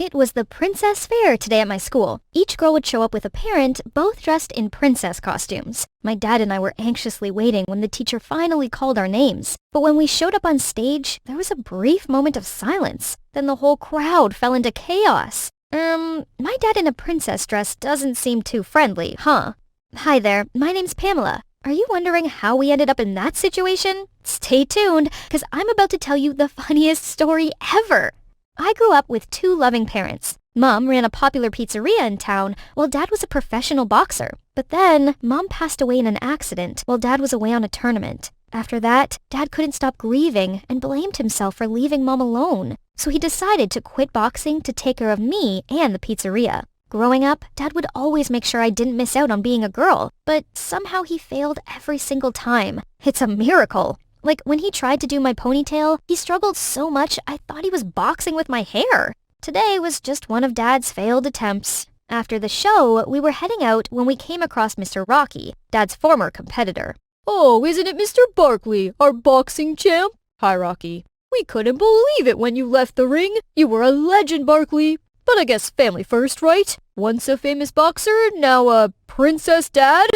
It was the princess fair today at my school. Each girl would show up with a parent, both dressed in princess costumes. My dad and I were anxiously waiting when the teacher finally called our names. But when we showed up on stage, there was a brief moment of silence. Then the whole crowd fell into chaos. My dad in a princess dress doesn't seem too friendly, huh? Hi there, my name's Pamela. Are you wondering how we ended up in that situation? Stay tuned, because I'm about to tell you the funniest story ever. I grew up with two loving parents. Mom ran a popular pizzeria in town, while Dad was a professional boxer. But then, Mom passed away in an accident while Dad was away on a tournament. After that, Dad couldn't stop grieving and blamed himself for leaving Mom alone. So he decided to quit boxing to take care of me and the pizzeria. Growing up, Dad would always make sure I didn't miss out on being a girl, but somehow he failed every single time. It's a miracle. Like, when he tried to do my ponytail, he struggled so much I thought he was boxing with my hair. Today was just one of Dad's failed attempts. After the show, we were heading out when we came across Mr. Rocky, Dad's former competitor. Oh, isn't it Mr. Barkley, our boxing champ? Hi, Rocky. We couldn't believe it when you left the ring. You were a legend, Barkley. But I guess family first, right? Once a famous boxer, now a princess dad?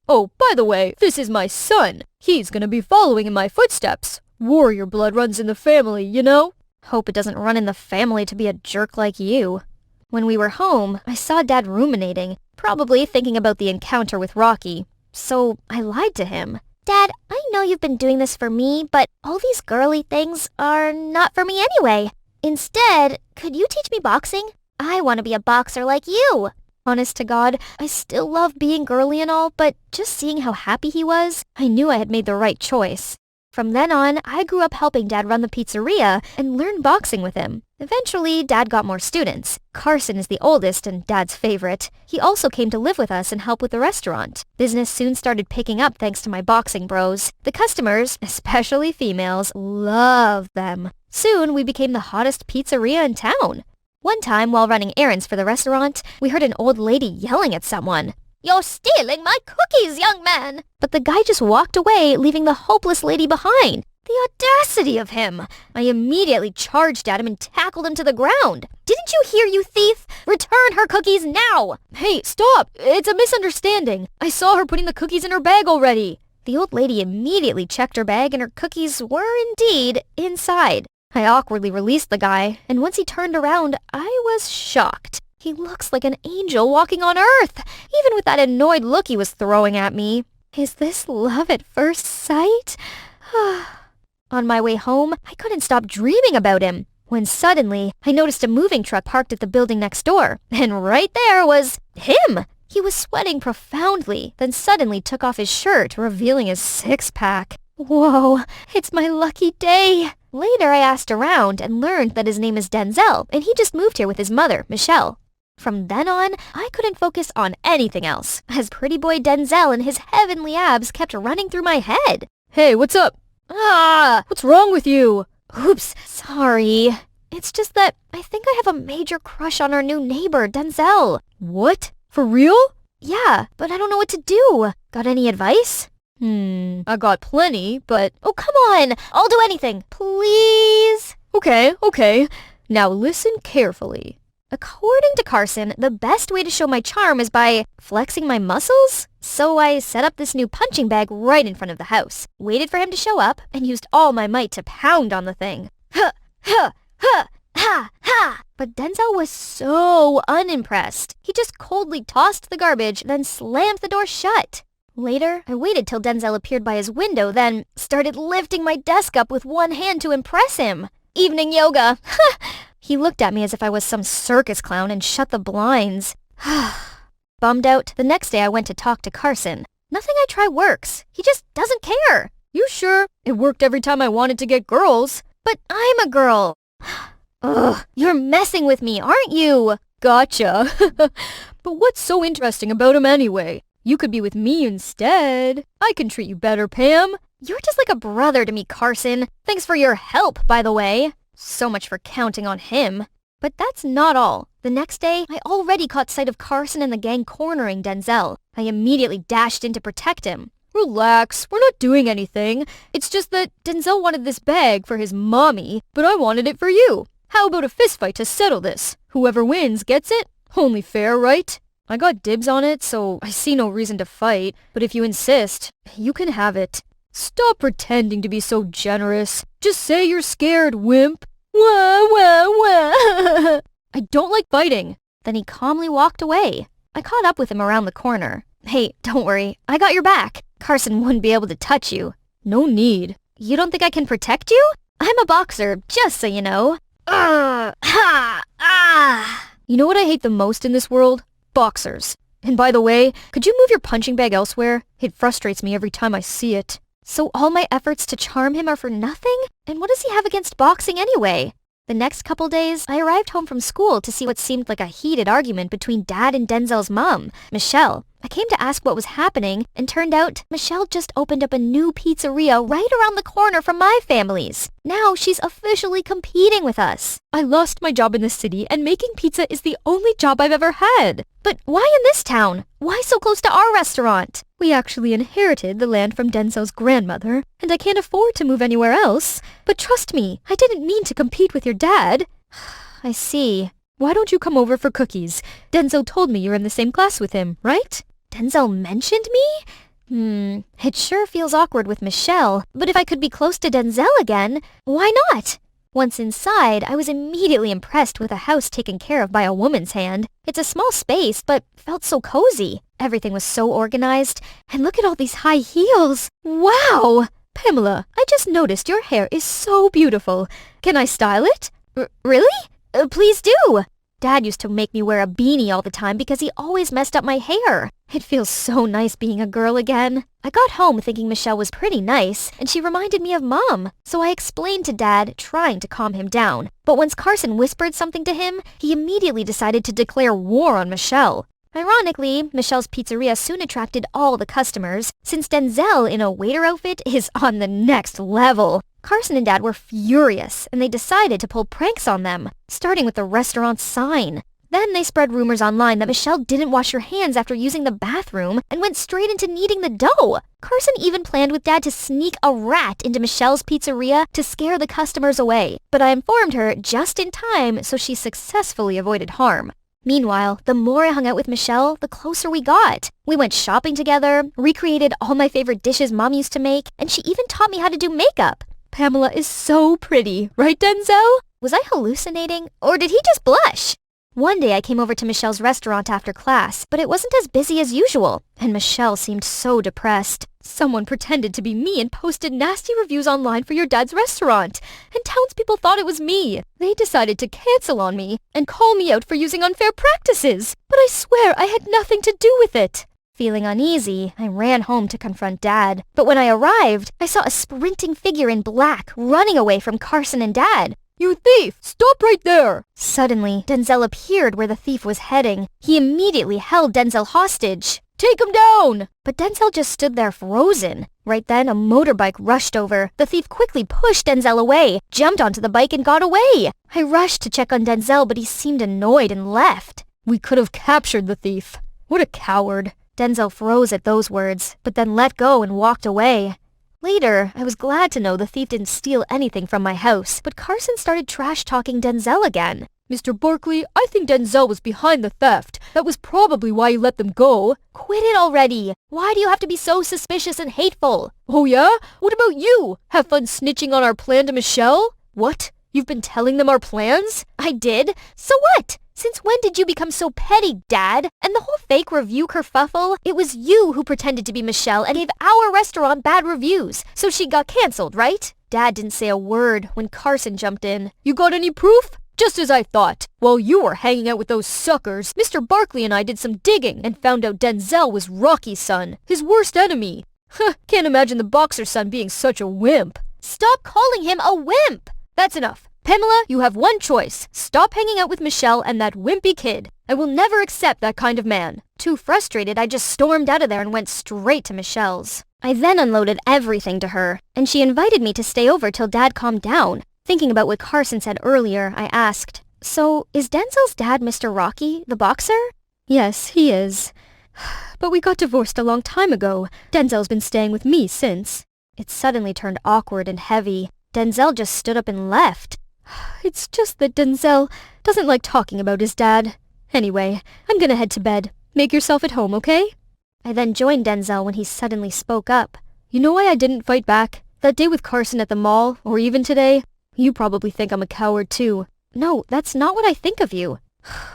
Oh, by the way, this is my son. He's gonna be following in my footsteps. Warrior blood runs in the family, you know? Hope it doesn't run in the family to be a jerk like you. When we were home, I saw Dad ruminating, probably thinking about the encounter with Rocky. So I lied to him. Dad, I know you've been doing this for me, but all these girly things are not for me anyway. Instead, could you teach me boxing? I want to be a boxer like you. Honest to God, I still love being girly and all, but just seeing how happy he was, I knew I had made the right choice. From then on, I grew up helping Dad run the pizzeria and learn boxing with him. Eventually, Dad got more students. Carson is the oldest and Dad's favorite. He also came to live with us and help with the restaurant. Business soon started picking up thanks to my boxing bros. The customers, especially females, loved them. Soon, we became the hottest pizzeria in town. One time, while running errands for the restaurant, we heard an old lady yelling at someone. "You're stealing my cookies, young man!" But the guy just walked away, leaving the hopeless lady behind. The audacity of him! I immediately charged at him and tackled him to the ground. "Didn't you hear, you thief? Return her cookies now!" Hey, stop! It's a misunderstanding. I saw her putting the cookies in her bag already. The old lady immediately checked her bag and her cookies were indeed inside. I awkwardly released the guy, and once he turned around, I was shocked. He looks like an angel walking on earth, even with that annoyed look he was throwing at me. Is this love at first sight? On my way home, I couldn't stop dreaming about him, when suddenly I noticed a moving truck parked at the building next door, and right there was him. He was sweating profoundly, then suddenly took off his shirt, revealing his six-pack. Whoa, it's my lucky day. Later, I asked around and learned that his name is Denzel, and he just moved here with his mother, Michelle. From then on, I couldn't focus on anything else, as pretty boy Denzel and his heavenly abs kept running through my head. Hey, what's up? What's wrong with you? Oops, sorry. It's just that I think I have a major crush on our new neighbor, Denzel. What? For real? Yeah, but I don't know what to do. Got any advice? I got plenty, but... Oh, come on! I'll do anything. Please? Okay. Now listen carefully. According to Carson, the best way to show my charm is by flexing my muscles? So I set up this new punching bag right in front of the house, waited for him to show up, and used all my might to pound on the thing. Ha! But Denzel was so unimpressed. He just coldly tossed the garbage, then slammed the door shut. Later, I waited till Denzel appeared by his window, then started lifting my desk up with one hand to impress him. Evening yoga. He looked at me as if I was some circus clown and shut the blinds. Bummed out, the next day I went to talk to Carson. Nothing I try works. He just doesn't care. You sure? It worked every time I wanted to get girls. But I'm a girl. Ugh, you're messing with me, aren't you? Gotcha. But what's so interesting about him anyway? You could be with me instead. I can treat you better, Pam. You're just like a brother to me, Carson. Thanks for your help, by the way. So much for counting on him. But that's not all. The next day, I already caught sight of Carson and the gang cornering Denzel. I immediately dashed in to protect him. Relax, we're not doing anything. It's just that Denzel wanted this bag for his mommy, but I wanted it for you. How about a fistfight to settle this? Whoever wins gets it? Only fair, right? I got dibs on it, so I see no reason to fight. But if you insist, you can have it. Stop pretending to be so generous. Just say you're scared, wimp. Wah, wah, wah. I don't like fighting. Then he calmly walked away. I caught up with him around the corner. Hey, don't worry. I got your back. Carson wouldn't be able to touch you. No need. You don't think I can protect you? I'm a boxer, just so you know. You know what I hate the most in this world? Boxers. And by the way, could you move your punching bag elsewhere? It frustrates me every time I see it. So all my efforts to charm him are for nothing? And what does he have against boxing anyway? The next couple days, I arrived home from school to see what seemed like a heated argument between Dad and Denzel's mom, Michelle. I came to ask what was happening, and turned out Michelle just opened up a new pizzeria right around the corner from my family's. Now she's officially competing with us. I lost my job in the city, and making pizza is the only job I've ever had. But why in this town? Why so close to our restaurant? We actually inherited the land from Denzel's grandmother, and I can't afford to move anywhere else. But trust me, I didn't mean to compete with your dad. I see. Why don't you come over for cookies? Denzel told me you're in the same class with him, right? Denzel mentioned me? It sure feels awkward with Michelle, but if I could be close to Denzel again, why not? Once inside, I was immediately impressed with a house taken care of by a woman's hand. It's a small space, but felt so cozy. Everything was so organized, and look at all these high heels. Wow! Pamela, I just noticed your hair is so beautiful. Can I style it? Really? Please do! Dad used to make me wear a beanie all the time because he always messed up my hair. It feels so nice being a girl again. I got home thinking Michelle was pretty nice, and she reminded me of Mom. So I explained to Dad, trying to calm him down. But once Carson whispered something to him, he immediately decided to declare war on Michelle. Ironically, Michelle's pizzeria soon attracted all the customers, since Denzel in a waiter outfit is on the next level. Carson and Dad were furious, and they decided to pull pranks on them, starting with the restaurant's sign. Then they spread rumors online that Michelle didn't wash her hands after using the bathroom and went straight into kneading the dough. Carson even planned with Dad to sneak a rat into Michelle's pizzeria to scare the customers away, but I informed her just in time, so she successfully avoided harm. Meanwhile, the more I hung out with Michelle, the closer we got. We went shopping together, recreated all my favorite dishes Mom used to make, and she even taught me how to do makeup. Pamela is so pretty, right, Denzel? Was I hallucinating, or did he just blush? One day I came over to Michelle's restaurant after class, but it wasn't as busy as usual, and Michelle seemed so depressed. Someone pretended to be me and posted nasty reviews online for your dad's restaurant, and townspeople thought it was me. They decided to cancel on me and call me out for using unfair practices, but I swear I had nothing to do with it. Feeling uneasy, I ran home to confront Dad. But when I arrived, I saw a sprinting figure in black running away from Carson and Dad. You thief! Stop right there! Suddenly, Denzel appeared where the thief was heading. He immediately held Denzel hostage. Take him down! But Denzel just stood there frozen. Right then, a motorbike rushed over. The thief quickly pushed Denzel away, jumped onto the bike, and got away. I rushed to check on Denzel, but he seemed annoyed and left. We could have captured the thief. What a coward. Denzel froze at those words, but then let go and walked away. Later, I was glad to know the thief didn't steal anything from my house, but Carson started trash-talking Denzel again. Mr. Barkley, I think Denzel was behind the theft. That was probably why you let them go. Quit it already! Why do you have to be so suspicious and hateful? Oh yeah? What about you? Have fun snitching on our plan to Michelle? What? You've been telling them our plans? I did. So what? Since when did you become so petty, Dad? And the whole fake review kerfuffle? It was you who pretended to be Michelle and gave our restaurant bad reviews, so she got cancelled, right? Dad didn't say a word when Carson jumped in. You got any proof? Just as I thought. While you were hanging out with those suckers, Mr. Barkley and I did some digging and found out Denzel was Rocky's son, his worst enemy. Can't imagine the boxer's son being such a wimp. Stop calling him a wimp! That's enough. Pamela, you have one choice. Stop hanging out with Michelle and that wimpy kid. I will never accept that kind of man. Too frustrated, I just stormed out of there and went straight to Michelle's. I then unloaded everything to her, and she invited me to stay over till Dad calmed down. Thinking about what Carson said earlier, I asked, "So, is Denzel's dad Mr. Rocky, the boxer?" Yes, he is. But we got divorced a long time ago. Denzel's been staying with me since. It suddenly turned awkward and heavy. Denzel just stood up and left. It's just that Denzel doesn't like talking about his dad. Anyway, I'm gonna head to bed. Make yourself at home, okay? I then joined Denzel when he suddenly spoke up. You know why I didn't fight back? That day with Carson at the mall, or even today? You probably think I'm a coward too. No, that's not what I think of you.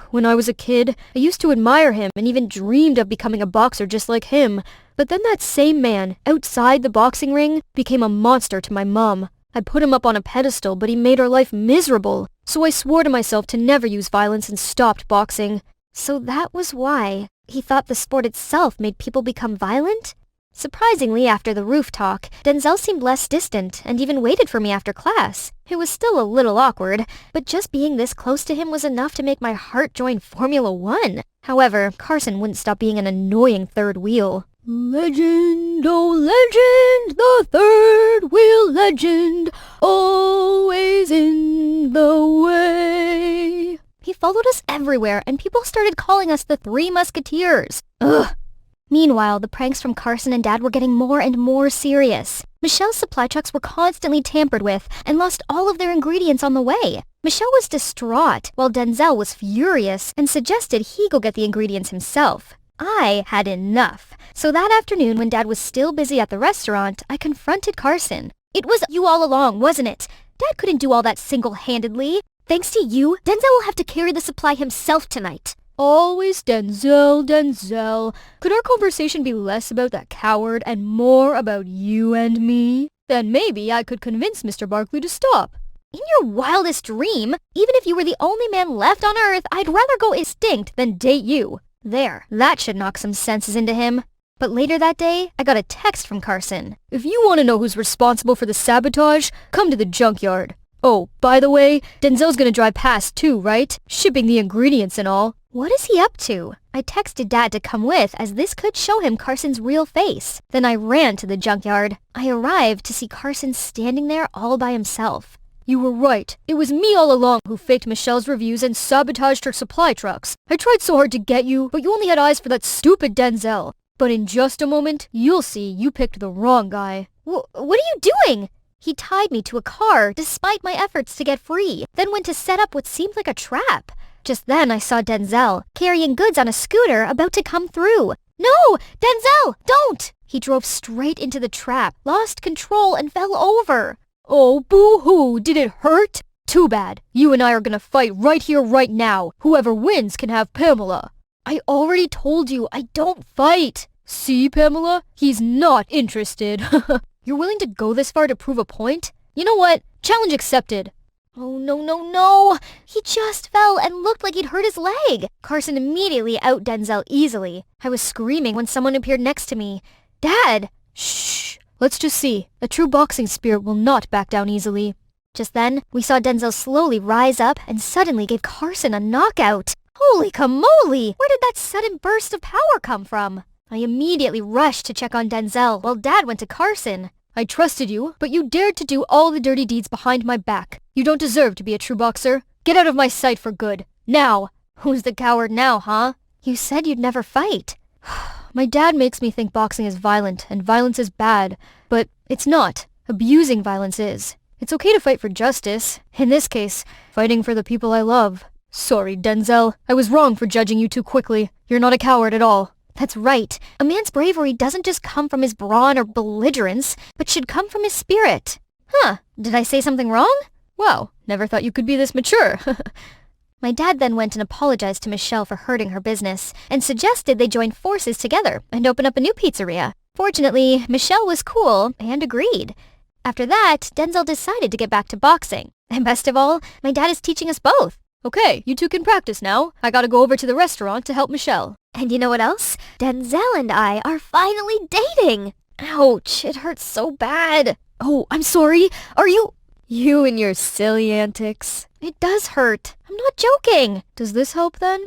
When I was a kid, I used to admire him and even dreamed of becoming a boxer just like him. But then that same man, outside the boxing ring, became a monster to my mom. I put him up on a pedestal, but he made our life miserable. So I swore to myself to never use violence and stopped boxing. So that was why he thought the sport itself made people become violent? Surprisingly, after the roof talk, Denzel seemed less distant and even waited for me after class. It was still a little awkward, but just being this close to him was enough to make my heart join Formula One. However, Carson wouldn't stop being an annoying third wheel. Legend, oh legend, the third wheel legend, always in the way. He followed us everywhere, and people started calling us the Three Musketeers. Ugh. Meanwhile, the pranks from Carson and Dad were getting more and more serious. Michelle's supply trucks were constantly tampered with and lost all of their ingredients on the way. Michelle was distraught, while Denzel was furious and suggested he go get the ingredients himself. I had enough. So that afternoon, when Dad was still busy at the restaurant, I confronted Carson. It was you all along, wasn't it? Dad couldn't do all that single-handedly. Thanks to you, Denzel will have to carry the supply himself tonight. Always Denzel, Denzel. Could our conversation be less about that coward and more about you and me? Then maybe I could convince Mr. Barkley to stop. In your wildest dream, even if you were the only man left on Earth, I'd rather go extinct than date you. There, that should knock some senses into him. But later that day, I got a text from Carson. If you want to know who's responsible for the sabotage, come to the junkyard. Oh, by the way, Denzel's gonna drive past too, right? Shipping the ingredients and all. What is he up to? I texted Dad to come with, as this could show him Carson's real face. Then I ran to the junkyard. I arrived to see Carson standing there all by himself. You were right. It was me all along who faked Michelle's reviews and sabotaged her supply trucks. I tried so hard to get you, but you only had eyes for that stupid Denzel. But in just a moment, you'll see you picked the wrong guy. What are you doing? He tied me to a car despite my efforts to get free, then went to set up what seemed like a trap. Just then I saw Denzel, carrying goods on a scooter, about to come through. No! Denzel! Don't! He drove straight into the trap, lost control, and fell over. Oh, boo-hoo! Did it hurt? Too bad. You and I are gonna fight right here, right now. Whoever wins can have Pamela. I already told you, I don't fight. See, Pamela? He's not interested. You're willing to go this far to prove a point? You know what? Challenge accepted. Oh, no. He just fell and looked like he'd hurt his leg. Carson immediately out Denzel easily. I was screaming when someone appeared next to me. Dad! Shh. Let's just see. A true boxing spirit will not back down easily. Just then, we saw Denzel slowly rise up and suddenly gave Carson a knockout. Holy camole! Where did that sudden burst of power come from? I immediately rushed to check on Denzel while Dad went to Carson. I trusted you, but you dared to do all the dirty deeds behind my back. You don't deserve to be a true boxer. Get out of my sight for good. Now! Who's the coward now, huh? You said you'd never fight. My dad makes me think boxing is violent and violence is bad, but it's not. Abusing violence is. It's okay to fight for justice. In this case, fighting for the people I love. Sorry, Denzel. I was wrong for judging you too quickly. You're not a coward at all. That's right. A man's bravery doesn't just come from his brawn or belligerence, but should come from his spirit. Huh, did I say something wrong? Wow, never thought you could be this mature. My dad then went and apologized to Michelle for hurting her business, and suggested they join forces together and open up a new pizzeria. Fortunately, Michelle was cool and agreed. After that, Denzel decided to get back to boxing. And best of all, my dad is teaching us both. Okay, you two can practice now. I gotta go over to the restaurant to help Michelle. And you know what else? Denzel and I are finally dating. Ouch, it hurts so bad. Oh, I'm sorry. Are you... You and your silly antics. It does hurt. I'm not joking. Does this help then?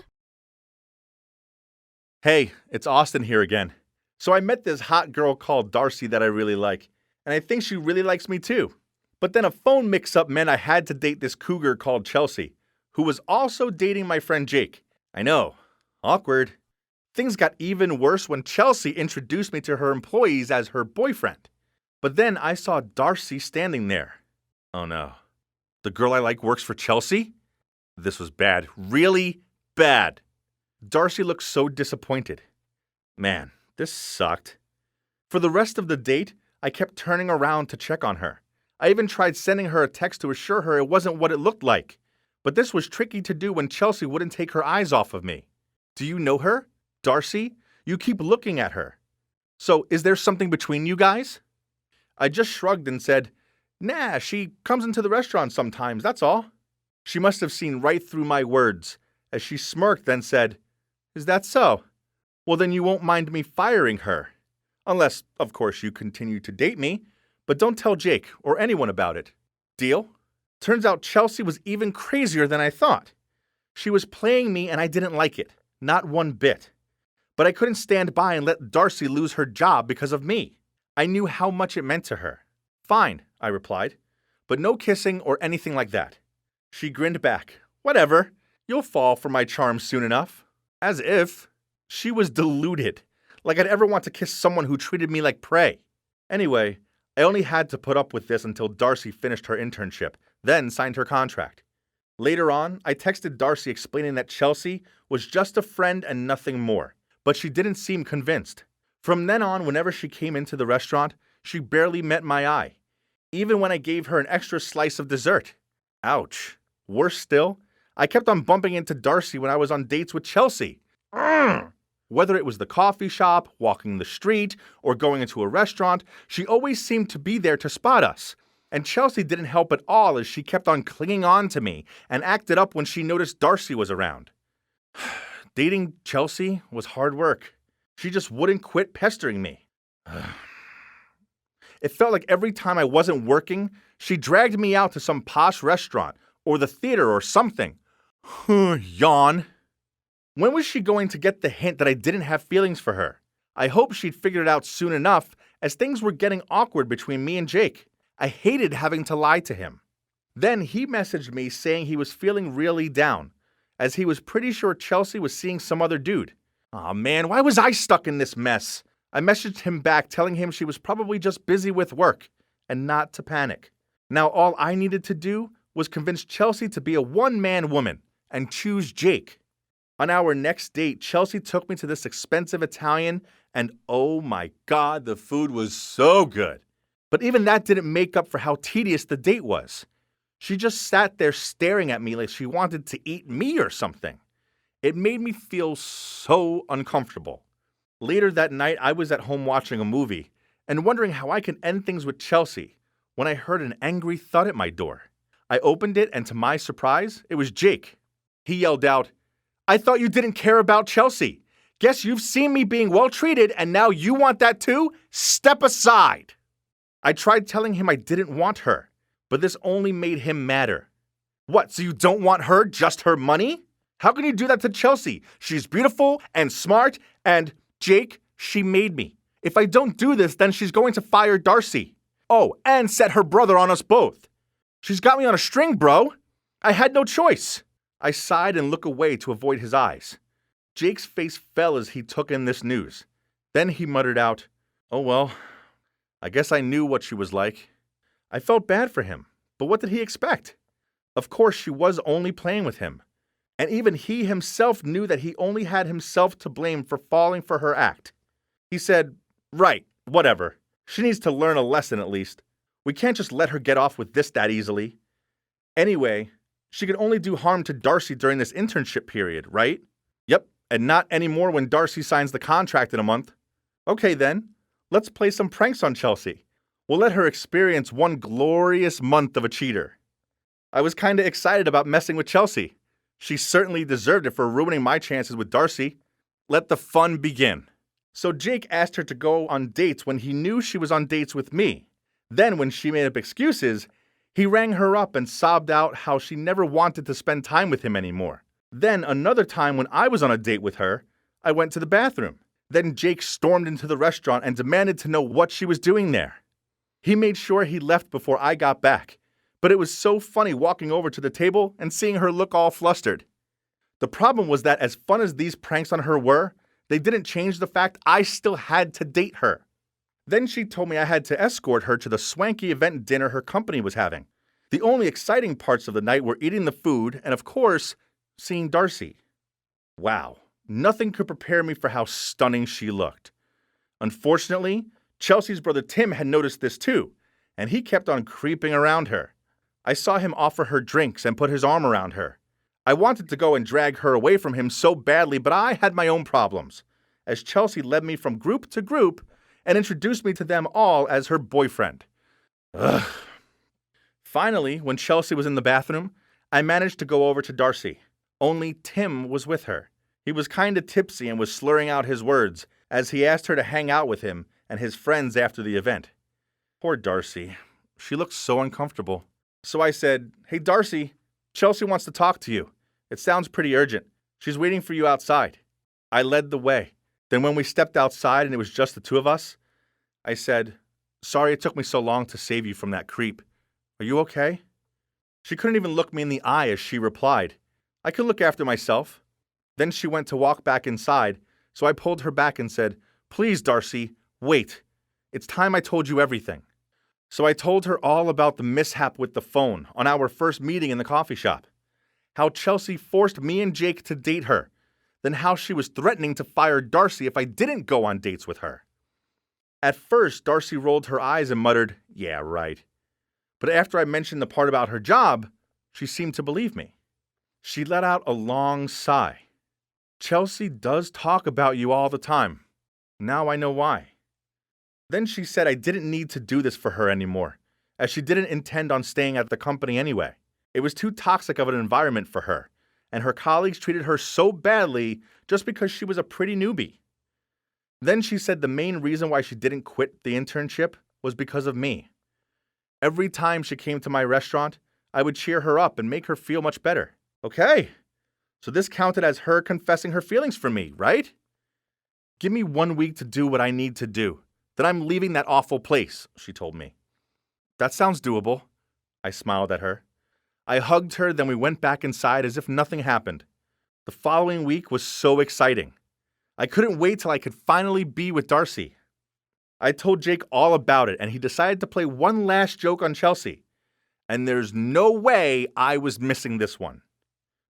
Hey, it's Austin here again. So I met this hot girl called Darcy that I really like, and I think she really likes me too. But then a phone mix-up meant I had to date this cougar called Chelsea, who was also dating my friend Jake. I know, awkward. Things got even worse when Chelsea introduced me to her employees as her boyfriend. But then I saw Darcy standing there. Oh no. The girl I like works for Chelsea? This was bad. Really bad. Darcy looked so disappointed. Man, this sucked. For the rest of the date, I kept turning around to check on her. I even tried sending her a text to assure her it wasn't what it looked like. But this was tricky to do when Chelsea wouldn't take her eyes off of me. Do you know her? Darcy? You keep looking at her. So, is there something between you guys? I just shrugged and said, Nah, she comes into the restaurant sometimes, that's all. She must have seen right through my words, as she smirked then said, Is that so? Well, then you won't mind me firing her. Unless, of course, you continue to date me, but don't tell Jake or anyone about it. Deal? Turns out Chelsea was even crazier than I thought. She was playing me and I didn't like it, not one bit. But I couldn't stand by and let Darcy lose her job because of me. I knew how much it meant to her. Fine, I replied, but no kissing or anything like that. She grinned back. Whatever, you'll fall for my charm soon enough. As if. She was deluded, like I'd ever want to kiss someone who treated me like prey. Anyway, I only had to put up with this until Darcy finished her internship, then signed her contract. Later on, I texted Darcy explaining that Chelsea was just a friend and nothing more, but she didn't seem convinced. From then on, whenever she came into the restaurant, she barely met my eye, even when I gave her an extra slice of dessert. Ouch. Worse still, I kept on bumping into Darcy when I was on dates with Chelsea. Whether it was the coffee shop, walking the street, or going into a restaurant, she always seemed to be there to spot us. And Chelsea didn't help at all as she kept on clinging on to me and acted up when she noticed Darcy was around. Dating Chelsea was hard work. She just wouldn't quit pestering me. It felt like every time I wasn't working, she dragged me out to some posh restaurant or the theater or something. Yawn. When was she going to get the hint that I didn't have feelings for her? I hoped she'd figured it out soon enough, as things were getting awkward between me and Jake. I hated having to lie to him. Then he messaged me saying he was feeling really down, as he was pretty sure Chelsea was seeing some other dude. Aw man, why was I stuck in this mess? I messaged him back telling him she was probably just busy with work, and not to panic. Now all I needed to do was convince Chelsea to be a one-man woman, and choose Jake. On our next date, Chelsea took me to this expensive Italian, and oh my God, the food was so good. But even that didn't make up for how tedious the date was. She just sat there staring at me like she wanted to eat me or something. It made me feel so uncomfortable. Later that night, I was at home watching a movie and wondering how I could end things with Chelsea when I heard an angry thud at my door. I opened it, and to my surprise, it was Jake. He yelled out, I thought you didn't care about Chelsea. Guess you've seen me being well treated and now you want that too? Step aside. I tried telling him I didn't want her, but this only made him madder. What, so you don't want her, just her money? How can you do that to Chelsea? She's beautiful and smart and, Jake, she made me. If I don't do this, then she's going to fire Darcy. Oh, and set her brother on us both. She's got me on a string, bro. I had no choice. I sighed and looked away to avoid his eyes. Jake's face fell as he took in this news. Then he muttered out, Oh well, I guess I knew what she was like. I felt bad for him, but what did he expect? Of course, she was only playing with him. And even he himself knew that he only had himself to blame for falling for her act. He said, Right, whatever. She needs to learn a lesson at least. We can't just let her get off with this that easily. Anyway, she could only do harm to Darcy during this internship period, right? Yep, and not anymore when Darcy signs the contract in a month. Okay then, let's play some pranks on Chelsea. We'll let her experience one glorious month of a cheater. I was kinda excited about messing with Chelsea. She certainly deserved it for ruining my chances with Darcy. Let the fun begin. So Jake asked her to go on dates when he knew she was on dates with me. Then when she made up excuses, he rang her up and sobbed out how she never wanted to spend time with him anymore. Then another time when I was on a date with her, I went to the bathroom. Then Jake stormed into the restaurant and demanded to know what she was doing there. He made sure he left before I got back, but it was so funny walking over to the table and seeing her look all flustered. The problem was that as fun as these pranks on her were, they didn't change the fact I still had to date her. Then she told me I had to escort her to the swanky event dinner her company was having. The only exciting parts of the night were eating the food and, of course, seeing Darcy. Wow, nothing could prepare me for how stunning she looked. Unfortunately, Chelsea's brother Tim had noticed this too, and he kept on creeping around her. I saw him offer her drinks and put his arm around her. I wanted to go and drag her away from him so badly, but I had my own problems, as Chelsea led me from group to group and introduced me to them all as her boyfriend. Ugh. Finally, when Chelsea was in the bathroom, I managed to go over to Darcy. Only Tim was with her. He was kinda tipsy and was slurring out his words as he asked her to hang out with him and his friends after the event. Poor Darcy. She looked so uncomfortable. So I said, "Hey Darcy, Chelsea wants to talk to you. It sounds pretty urgent. She's waiting for you outside." I led the way. Then when we stepped outside and it was just the two of us, I said, "Sorry it took me so long to save you from that creep. Are you okay?" She couldn't even look me in the eye as she replied, "I could look after myself." Then she went to walk back inside, so I pulled her back and said, "Please, Darcy, wait. It's time I told you everything." So I told her all about the mishap with the phone on our first meeting in the coffee shop, how Chelsea forced me and Jake to date her, then how she was threatening to fire Darcy if I didn't go on dates with her. At first, Darcy rolled her eyes and muttered, "Yeah, right." But after I mentioned the part about her job, she seemed to believe me. She let out a long sigh. "Chelsea does talk about you all the time. Now I know why." Then she said I didn't need to do this for her anymore, as she didn't intend on staying at the company anyway. It was too toxic of an environment for her, and her colleagues treated her so badly just because she was a pretty newbie. Then she said the main reason why she didn't quit the internship was because of me. Every time she came to my restaurant, I would cheer her up and make her feel much better. Okay, so this counted as her confessing her feelings for me, right? "Give me 1 week to do what I need to do. Then I'm leaving that awful place," she told me. "That sounds doable." I smiled at her. I hugged her, then we went back inside as if nothing happened. The following week was so exciting. I couldn't wait till I could finally be with Darcy. I told Jake all about it, and he decided to play one last joke on Chelsea. And there's no way I was missing this one.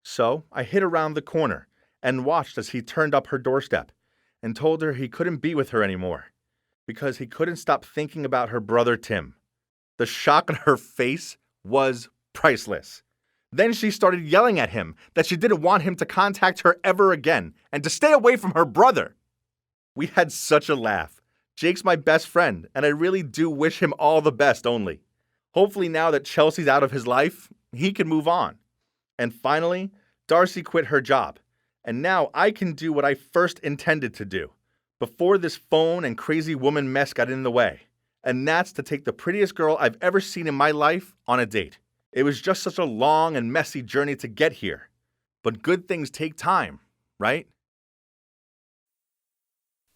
So I hid around the corner and watched as he turned up her doorstep and told her he couldn't be with her anymore because he couldn't stop thinking about her brother Tim. The shock on her face was priceless. Then she started yelling at him that she didn't want him to contact her ever again and to stay away from her brother. We had such a laugh. Jake's my best friend, and I really do wish him all the best only. Hopefully now that Chelsea's out of his life, he can move on. And finally, Darcy quit her job, and now I can do what I first intended to do, before this phone and crazy woman mess got in the way, and that's to take the prettiest girl I've ever seen in my life on a date. It was just such a long and messy journey to get here, but good things take time, right?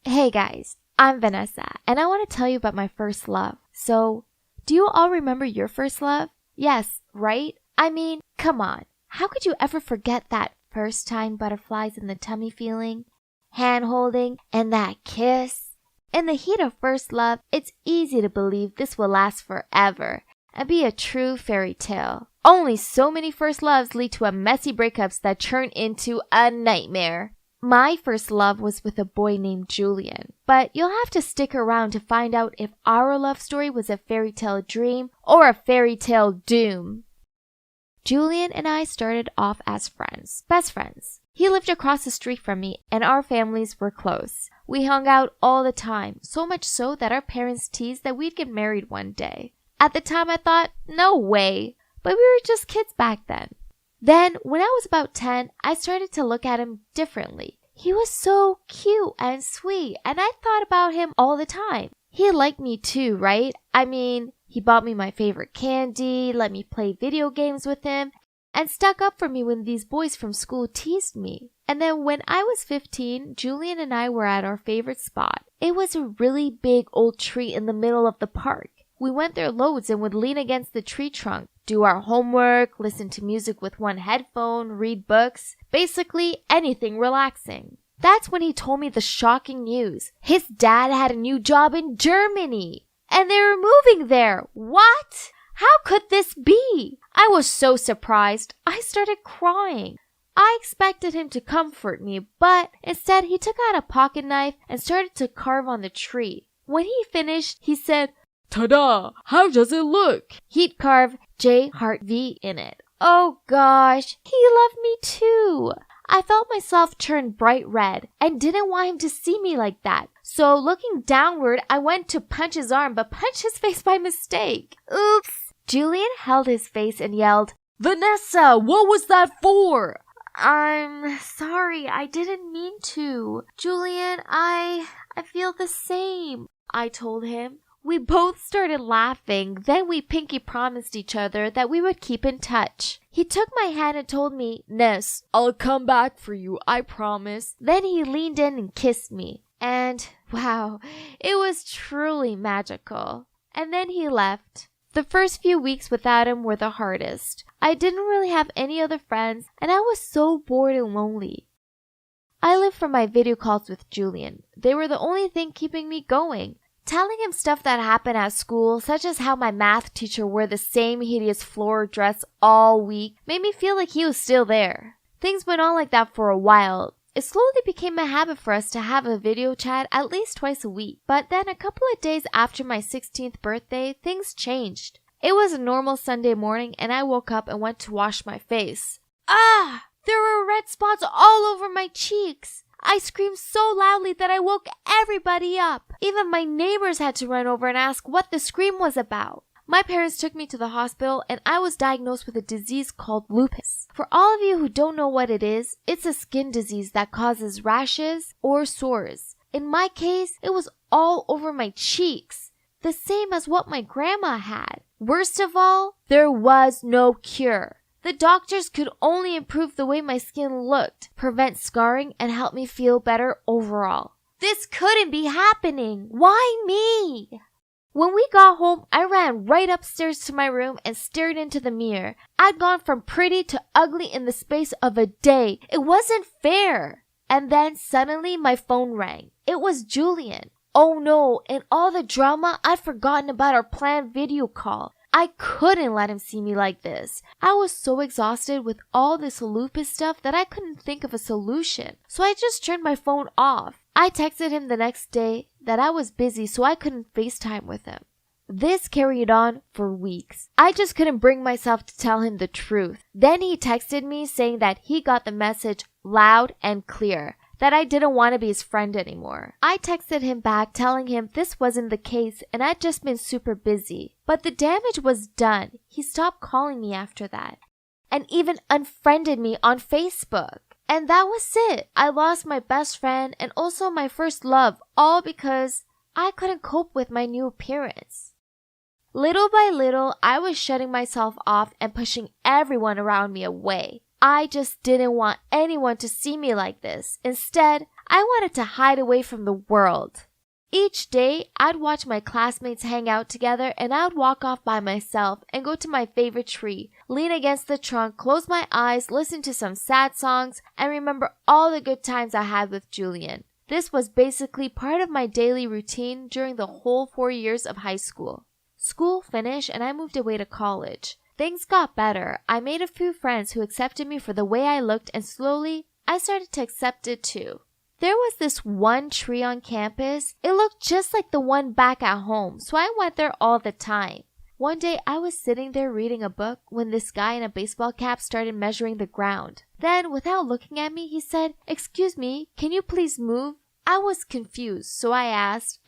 Hey guys, I'm Vanessa, and I want to tell you about my first love. So, do you all remember your first love? Yes, right? I mean, come on. How could you ever forget that first time butterflies in the tummy feeling, hand-holding, and that kiss? In the heat of first love, it's easy to believe this will last forever and be a true fairy tale. Only so many first loves lead to a messy breakups that turn into a nightmare. My first love was with a boy named Julian, but you'll have to stick around to find out if our love story was a fairy tale dream or a fairy tale doom. Julian and I started off as friends, best friends. He lived across the street from me and our families were close. We hung out all the time, so much so that our parents teased that we'd get married one day. At the time I thought, no way, but we were just kids back then. Then, when I was about 10, I started to look at him differently. He was so cute and sweet, and I thought about him all the time. He liked me too, right? I mean, he bought me my favorite candy, let me play video games with him, and stuck up for me when these boys from school teased me. And then when I was 15, Julian and I were at our favorite spot. It was a really big old tree in the middle of the park. We went there loads and would lean against the tree trunk, do our homework, listen to music with one headphone, read books, basically anything relaxing. That's when he told me the shocking news. His dad had a new job in Germany, and they were moving there. What? How could this be? I was so surprised. I started crying. I expected him to comfort me, but instead he took out a pocket knife and started to carve on the tree. When he finished, he said, Ta-da! How does it look? He'd carve J Heart V in it. Oh gosh, he loved me too. I felt myself turn bright red and didn't want him to see me like that. So looking downward, I went to punch his arm but punched his face by mistake. Oops. Julian held his face and yelled, Vanessa, what was that for? I'm sorry, I didn't mean to. Julian, I feel the same, I told him. We both started laughing, then we pinky promised each other that we would keep in touch. He took my hand and told me, Ness, I'll come back for you, I promise. Then he leaned in and kissed me. And wow, it was truly magical. And then he left. The first few weeks without him were the hardest. I didn't really have any other friends, and I was so bored and lonely. I lived for my video calls with Julian. They were the only thing keeping me going. Telling him stuff that happened at school, such as how my math teacher wore the same hideous floral dress all week, made me feel like he was still there. Things went on like that for a while. It slowly became a habit for us to have a video chat at least twice a week. But then a couple of days after my 16th birthday, things changed. It was a normal Sunday morning and I woke up and went to wash my face. Ah! There were red spots all over my cheeks. I screamed so loudly that I woke everybody up. Even my neighbors had to run over and ask what the scream was about. My parents took me to the hospital and I was diagnosed with a disease called lupus. For all of you who don't know what it is, it's a skin disease that causes rashes or sores. In my case, it was all over my cheeks, the same as what my grandma had. Worst of all, there was no cure. The doctors could only improve the way my skin looked, prevent scarring, and help me feel better overall. This couldn't be happening. Why me? When we got home, I ran right upstairs to my room and stared into the mirror. I'd gone from pretty to ugly in the space of a day. It wasn't fair. And then suddenly my phone rang. It was Julian. Oh no, in all the drama, I'd forgotten about our planned video call. I couldn't let him see me like this. I was so exhausted with all this lupus stuff that I couldn't think of a solution. So I just turned my phone off. I texted him the next day that I was busy so I couldn't FaceTime with him. This carried on for weeks. I just couldn't bring myself to tell him the truth. Then he texted me saying that he got the message loud and clear, that I didn't want to be his friend anymore. I texted him back telling him this wasn't the case and I'd just been super busy. But the damage was done. He stopped calling me after that and even unfriended me on Facebook. And that was it. I lost my best friend and also my first love, all because I couldn't cope with my new appearance. Little by little, I was shutting myself off and pushing everyone around me away. I just didn't want anyone to see me like this. Instead, I wanted to hide away from the world. Each day, I'd watch my classmates hang out together and I'd walk off by myself and go to my favorite tree, lean against the trunk, close my eyes, listen to some sad songs, and remember all the good times I had with Julian. This was basically part of my daily routine during the whole 4 years of high school. School finished and I moved away to college. Things got better. I made a few friends who accepted me for the way I looked and slowly, I started to accept it too. There was this one tree on campus. It looked just like the one back at home, so I went there all the time. One day I was sitting there reading a book when this guy in a baseball cap started measuring the ground. Then, without looking at me, he said, "Excuse me, can you please move?" I was confused, so I asked,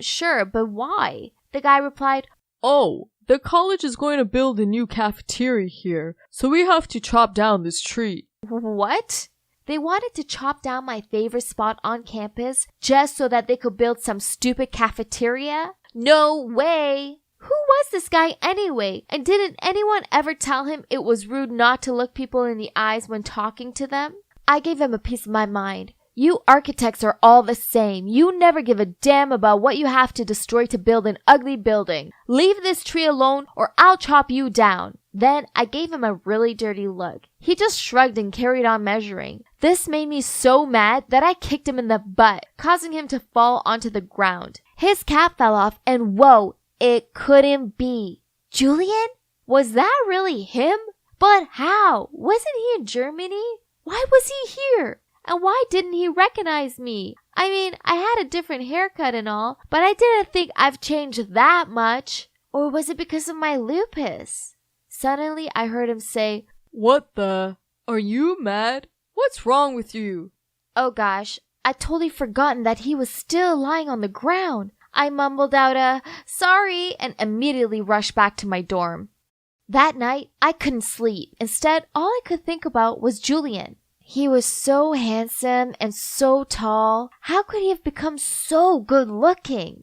sure, but why? The guy replied, Oh, the college is going to build a new cafeteria here, so we have to chop down this tree. What? They wanted to chop down my favorite spot on campus just so that they could build some stupid cafeteria? No way! Who was this guy anyway? And didn't anyone ever tell him it was rude not to look people in the eyes when talking to them? I gave him a piece of my mind. You architects are all the same. You never give a damn about what you have to destroy to build an ugly building. Leave this tree alone or I'll chop you down. Then I gave him a really dirty look. He just shrugged and carried on measuring. This made me so mad that I kicked him in the butt, causing him to fall onto the ground. His cap fell off and whoa, it couldn't be. Julian? Was that really him? But how? Wasn't he in Germany? Why was he here? And why didn't he recognize me? I mean, I had a different haircut and all, but I didn't think I've changed that much. Or was it because of my lupus? Suddenly, I heard him say, What the? Are you mad? What's wrong with you? "Oh gosh, I'd totally forgotten that he was still lying on the ground." I mumbled out a sorry and immediately rushed back to my dorm. That night, I couldn't sleep. Instead, all I could think about was Julian. He was so handsome and so tall. How could he have become so good looking?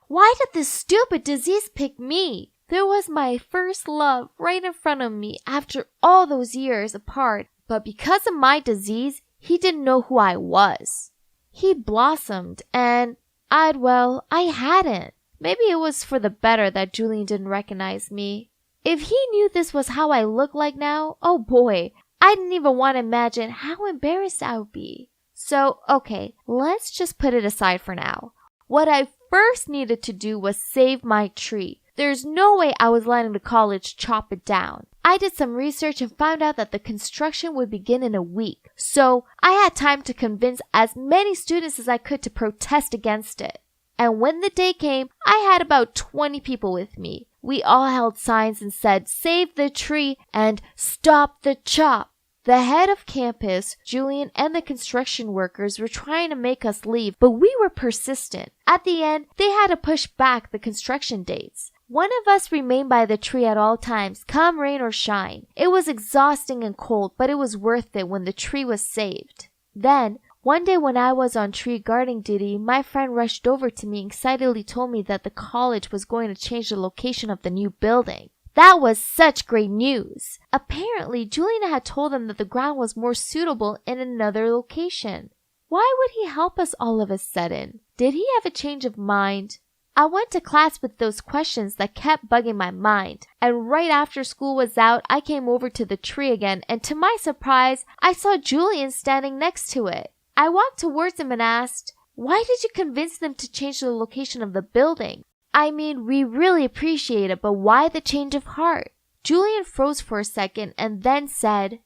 Why did this stupid disease pick me? There was my first love right in front of me after all those years apart, but because of my disease, he didn't know who I was. He blossomed and I hadn't. Maybe it was for the better that Julian didn't recognize me. If he knew this was how I look like now, oh boy, I didn't even want to imagine how embarrassed I would be. So, okay, let's just put it aside for now. What I first needed to do was save my tree. There's no way I was letting the college chop it down. I did some research and found out that the construction would begin in a week. So I had time to convince as many students as I could to protest against it. And when the day came, I had about 20 people with me. We all held signs and said, "Save the tree" and "Stop the chop." The head of campus, Julian, and the construction workers were trying to make us leave, but we were persistent. At the end, they had to push back the construction dates. One of us remained by the tree at all times, come rain or shine. It was exhausting and cold, but it was worth it when the tree was saved. Then, one day when I was on tree guarding duty, my friend rushed over to me and excitedly told me that the college was going to change the location of the new building. That was such great news. Apparently, Julian had told them that the ground was more suitable in another location. Why would he help us all of a sudden? Did he have a change of mind? I went to class with those questions that kept bugging my mind, and right after school was out, I came over to the tree again, and to my surprise, I saw Julian standing next to it. I walked towards him and asked, "Why did you convince them to change the location of the building? I mean, we really appreciate it, but why the change of heart?" Julian froze for a second and then said,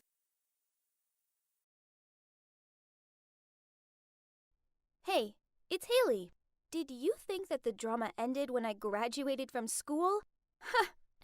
"Hey, it's Haley. Did you think that the drama ended when I graduated from school?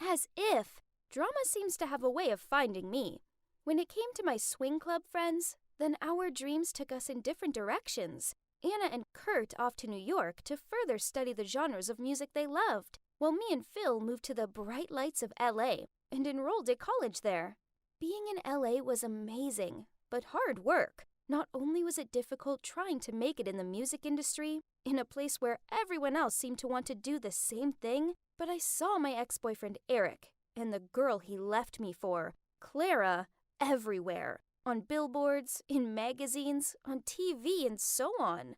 As if. Drama seems to have a way of finding me. When it came to my swing club friends, then our dreams took us in different directions. Anna and Kurt off to New York to further study the genres of music they loved, while me and Phil moved to the bright lights of LA and enrolled at college there. Being in LA was amazing, but hard work. Not only was it difficult trying to make it in the music industry, in a place where everyone else seemed to want to do the same thing, but I saw my ex-boyfriend Eric and the girl he left me for, Clara, everywhere. On billboards, in magazines, on TV, and so on.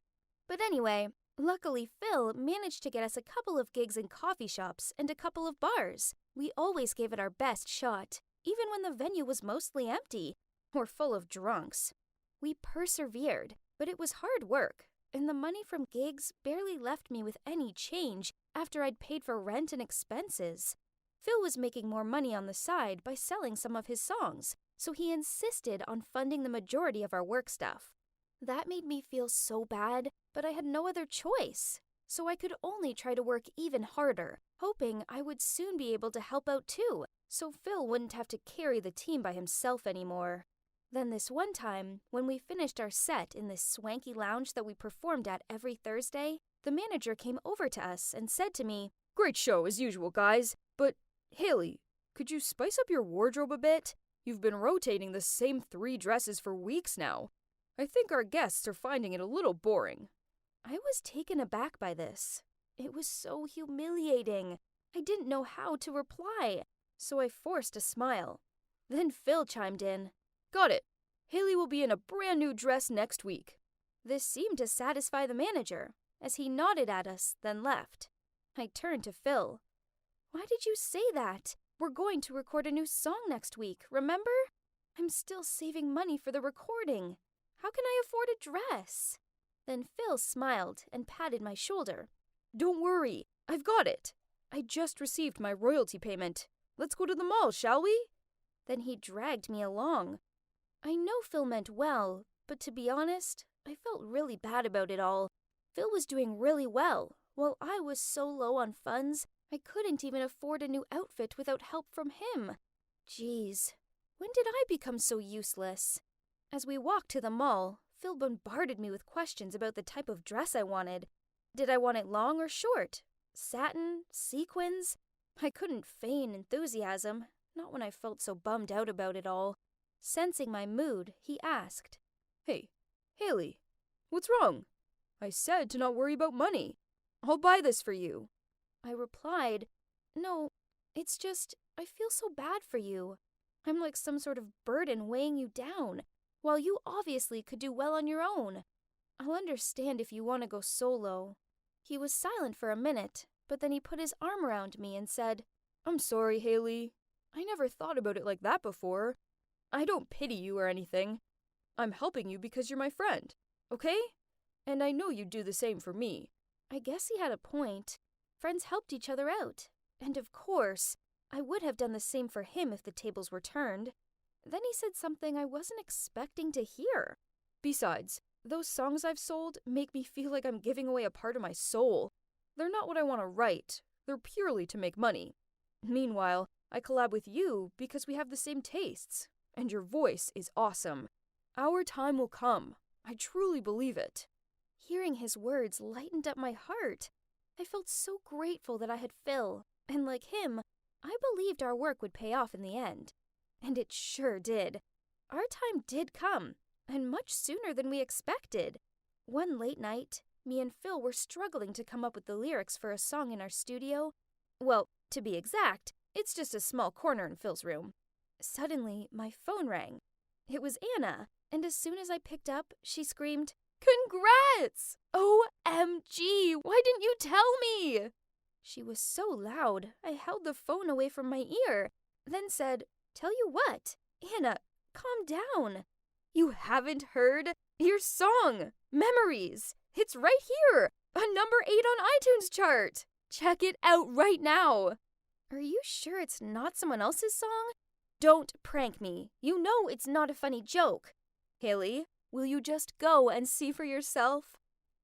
But anyway, luckily Phil managed to get us a couple of gigs in coffee shops and a couple of bars. We always gave it our best shot, even when the venue was mostly empty or full of drunks. We persevered, but it was hard work, and the money from gigs barely left me with any change after I'd paid for rent and expenses. Phil was making more money on the side by selling some of his songs, so he insisted on funding the majority of our work stuff. That made me feel so bad, but I had no other choice, so I could only try to work even harder, hoping I would soon be able to help out too, so Phil wouldn't have to carry the team by himself anymore. Then this one time, when we finished our set in this swanky lounge that we performed at every Thursday, the manager came over to us and said to me, "Great show as usual, guys, but Haley, could you spice up your wardrobe a bit? You've been rotating the same 3 dresses for weeks now. I think our guests are finding it a little boring." I was taken aback by this. It was so humiliating. I didn't know how to reply, so I forced a smile. Then Phil chimed in. "Got it. Haley will be in a brand new dress next week." This seemed to satisfy the manager, as he nodded at us, then left. I turned to Phil. "Why did you say that? We're going to record a new song next week, remember? I'm still saving money for the recording. How can I afford a dress?" Then Phil smiled and patted my shoulder. "Don't worry, I've got it. I just received my royalty payment. Let's go to the mall, shall we? Then he dragged me along. I know Phil meant well, but to be honest, I felt really bad about it all. Phil was doing really well, while I was so low on funds, I couldn't even afford a new outfit without help from him. Jeez, when did I become so useless? As we walked to the mall, Phil bombarded me with questions about the type of dress I wanted. Did I want it long or short? Satin? Sequins? I couldn't feign enthusiasm, not when I felt so bummed out about it all. Sensing my mood, he asked, Hey, Haley, what's wrong? I said to not worry about money. I'll buy this for you. I replied, No, it's just, I feel so bad for you. I'm like some sort of burden weighing you down, while you obviously could do well on your own. I'll understand if you want to go solo. He was silent for a minute, but then he put his arm around me and said, I'm sorry, Haley. I never thought about it like that before. I don't pity you or anything. I'm helping you because you're my friend, okay? And I know you'd do the same for me. I guess he had a point. Friends helped each other out. And of course, I would have done the same for him if the tables were turned. Then he said something I wasn't expecting to hear. Besides, those songs I've sold make me feel like I'm giving away a part of my soul. They're not what I want to write. They're purely to make money. Meanwhile, I collab with you because we have the same tastes. And your voice is awesome. Our time will come. I truly believe it. Hearing his words lightened up my heart. I felt so grateful that I had Phil, and like him, I believed our work would pay off in the end. And it sure did. Our time did come, and much sooner than we expected. One late night, me and Phil were struggling to come up with the lyrics for a song in our studio. Well, to be exact, it's just a small corner in Phil's room. Suddenly, my phone rang. It was Anna, and as soon as I picked up, she screamed, Congrats! OMG! Why didn't you tell me? She was so loud, I held the phone away from my ear, then said, Tell you what? Anna, calm down. You haven't heard? Your song, Memories. It's right here, a number 8 on iTunes chart. Check it out right now. Are you sure it's not someone else's song? Don't prank me. You know it's not a funny joke. Haley, will you just go and see for yourself?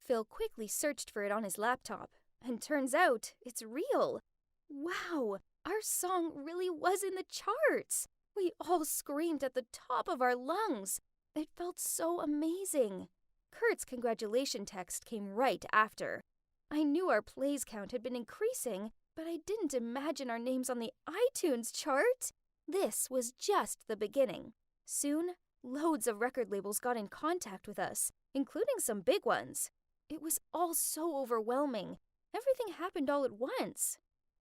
Phil quickly searched for it on his laptop, and turns out it's real. Wow, our song really was in the charts. We all screamed at the top of our lungs. It felt so amazing. Kurt's congratulation text came right after. I knew our plays count had been increasing, but I didn't imagine our names on the iTunes chart. This was just the beginning. Soon, loads of record labels got in contact with us, including some big ones. It was all so overwhelming. Everything happened all at once.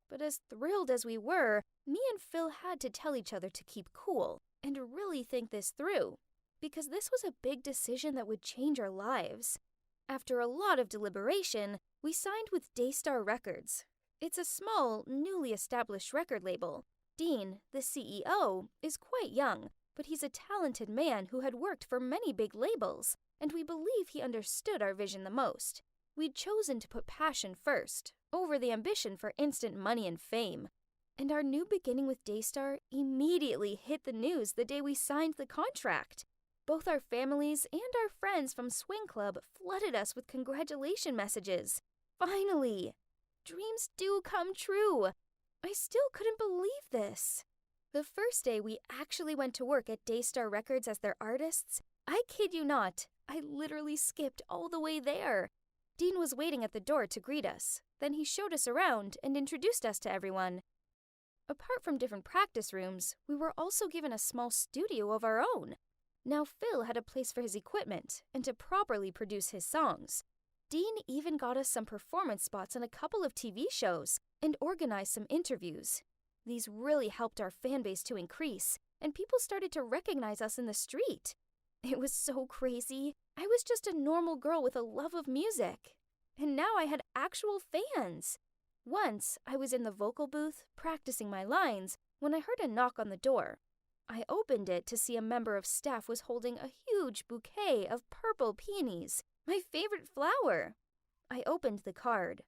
But as thrilled as we were, me and Phil had to tell each other to keep cool and really think this through, because this was a big decision that would change our lives. After a lot of deliberation, we signed with Daystar Records. It's a small, newly established record label. Dean, the CEO, is quite young, but he's a talented man who had worked for many big labels, and we believe he understood our vision the most. We'd chosen to put passion first, over the ambition for instant money and fame. And our new beginning with Daystar immediately hit the news the day we signed the contract. Both our families and our friends from Swing Club flooded us with congratulation messages. Finally! Dreams do come true! I still couldn't believe this. The first day we actually went to work at Daystar Records as their artists, I kid you not, I literally skipped all the way there. Dean was waiting at the door to greet us. Then he showed us around and introduced us to everyone. Apart from different practice rooms, we were also given a small studio of our own. Now Phil had a place for his equipment and to properly produce his songs. Dean even got us some performance spots on a couple of TV shows and organized some interviews. These really helped our fan base to increase, and people started to recognize us in the street. It was so crazy. I was just a normal girl with a love of music. And now I had actual fans. Once, I was in the vocal booth practicing my lines when I heard a knock on the door. I opened it to see a member of staff was holding a huge bouquet of purple peonies, my favorite flower. I opened the card.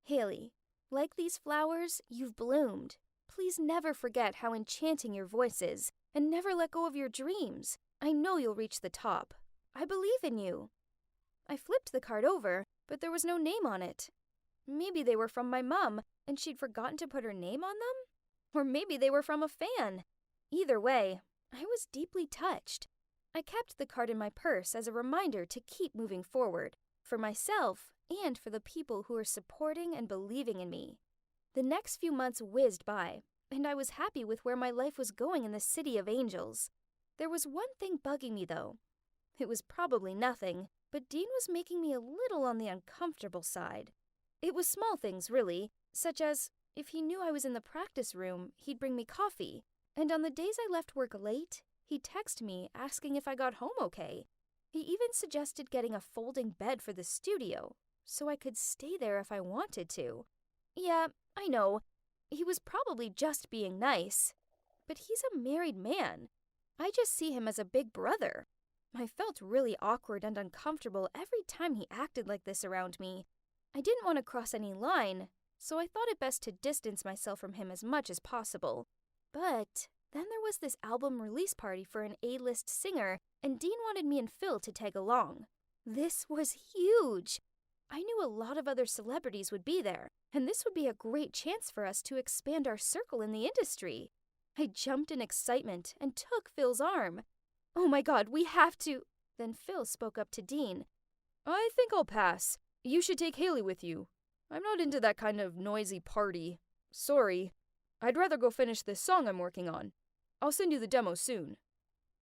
Haley, Like these flowers, you've bloomed. Please never forget how enchanting your voice is, and never let go of your dreams. I know you'll reach the top. I believe in you." I flipped the card over, but there was no name on it. Maybe they were from my mom, and she'd forgotten to put her name on them? Or maybe they were from a fan. Either way, I was deeply touched. I kept the card in my purse as a reminder to keep moving forward, for myself and for the people who are supporting and believing in me. The next few months whizzed by, and I was happy with where my life was going in the City of Angels. There was one thing bugging me, though. It was probably nothing, but Dean was making me a little on the uncomfortable side. It was small things, really, such as if he knew I was in the practice room, he'd bring me coffee, and on the days I left work late, he'd text me asking if I got home okay. He even suggested getting a folding bed for the studio, so I could stay there if I wanted to. Yeah, I know, he was probably just being nice, but he's a married man. I just see him as a big brother. I felt really awkward and uncomfortable every time he acted like this around me. I didn't want to cross any line, so I thought it best to distance myself from him as much as possible. But then there was this album release party for an A-list singer, and Dean wanted me and Phil to tag along. This was huge! I knew a lot of other celebrities would be there, and this would be a great chance for us to expand our circle in the industry. I jumped in excitement and took Phil's arm. "Oh my God, we have to—" Then Phil spoke up to Dean. "I think I'll pass. You should take Haley with you. I'm not into that kind of noisy party. Sorry. I'd rather go finish this song I'm working on. I'll send you the demo soon."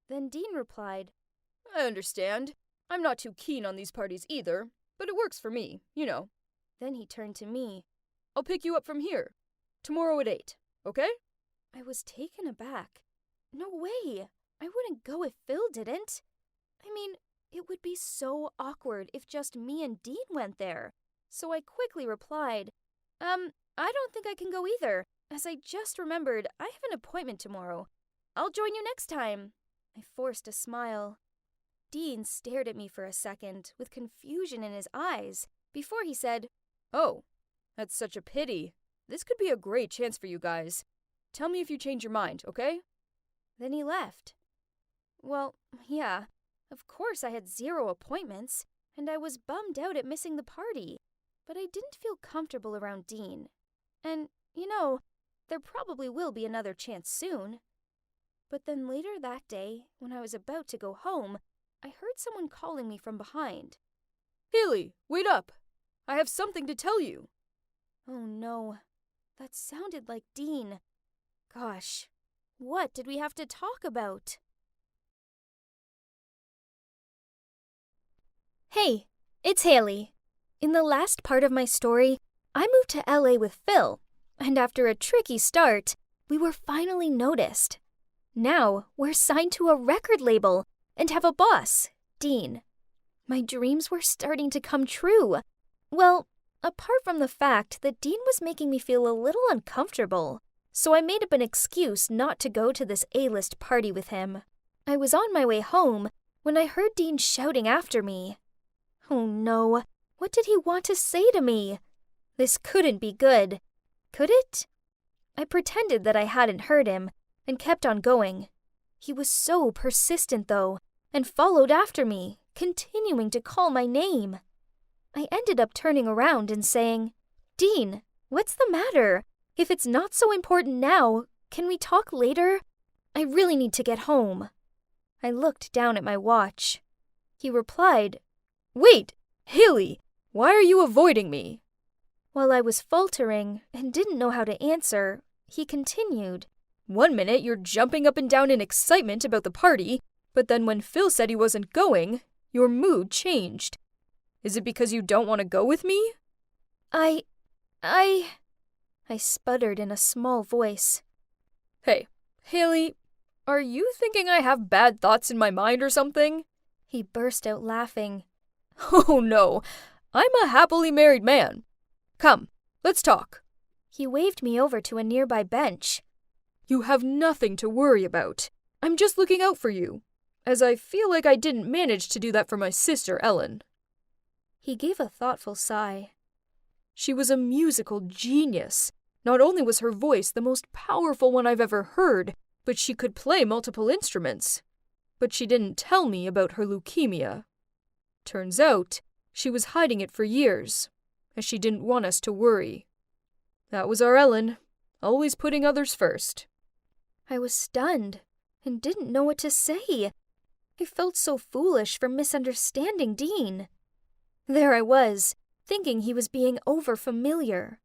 Then Dean replied, "I understand. I'm not too keen on these parties either, but it works for me, you know." Then he turned to me. "I'll pick you up from here. Tomorrow at 8, okay?" I was taken aback. No way! I wouldn't go if Phil didn't. I mean, it would be so awkward if just me and Dean went there. So I quickly replied, I don't think I can go either, as I just remembered I have an appointment tomorrow. I'll join you next time." I forced a smile. Dean stared at me for a second, with confusion in his eyes, before he said, "Oh, that's such a pity. This could be a great chance for you guys. Tell me if you change your mind, okay?" Then he left. Well, yeah, of course I had 0 appointments, and I was bummed out at missing the party. But I didn't feel comfortable around Dean. And, there probably will be another chance soon. But then later that day, when I was about to go home, I heard someone calling me from behind. "Haley, wait up! I have something to tell you." Oh no, that sounded like Dean. Gosh, what did we have to talk about? Hey, it's Haley. In the last part of my story, I moved to LA with Phil, and after a tricky start, we were finally noticed. Now, we're signed to a record label and have a boss, Dean. My dreams were starting to come true. Well, apart from the fact that Dean was making me feel a little uncomfortable, so I made up an excuse not to go to this A-list party with him. I was on my way home when I heard Dean shouting after me. Oh no, what did he want to say to me? This couldn't be good, could it? I pretended that I hadn't heard him and kept on going. He was so persistent, though, and followed after me, continuing to call my name. I ended up turning around and saying, "Dean, what's the matter? If it's not so important now, can we talk later? I really need to get home." I looked down at my watch. He replied, "Wait, Haley, why are you avoiding me?" While I was faltering and didn't know how to answer, he continued, "One minute you're jumping up and down in excitement about the party, but then when Phil said he wasn't going, your mood changed. Is it because you don't want to go with me?" I sputtered in a small voice. "Hey, Haley, are you thinking I have bad thoughts in my mind or something?" He burst out laughing. "Oh no, I'm a happily married man. Come, let's talk." He waved me over to a nearby bench. "You have nothing to worry about. I'm just looking out for you, as I feel like I didn't manage to do that for my sister, Ellen." He gave a thoughtful sigh. She was a musical genius. Not only was her voice the most powerful one I've ever heard, but she could play multiple instruments. But she didn't tell me about her leukemia. Turns out, she was hiding it for years, as she didn't want us to worry. That was our Ellen, always putting others first. I was stunned and didn't know what to say. I felt so foolish for misunderstanding Dean. There I was, thinking he was being over-familiar,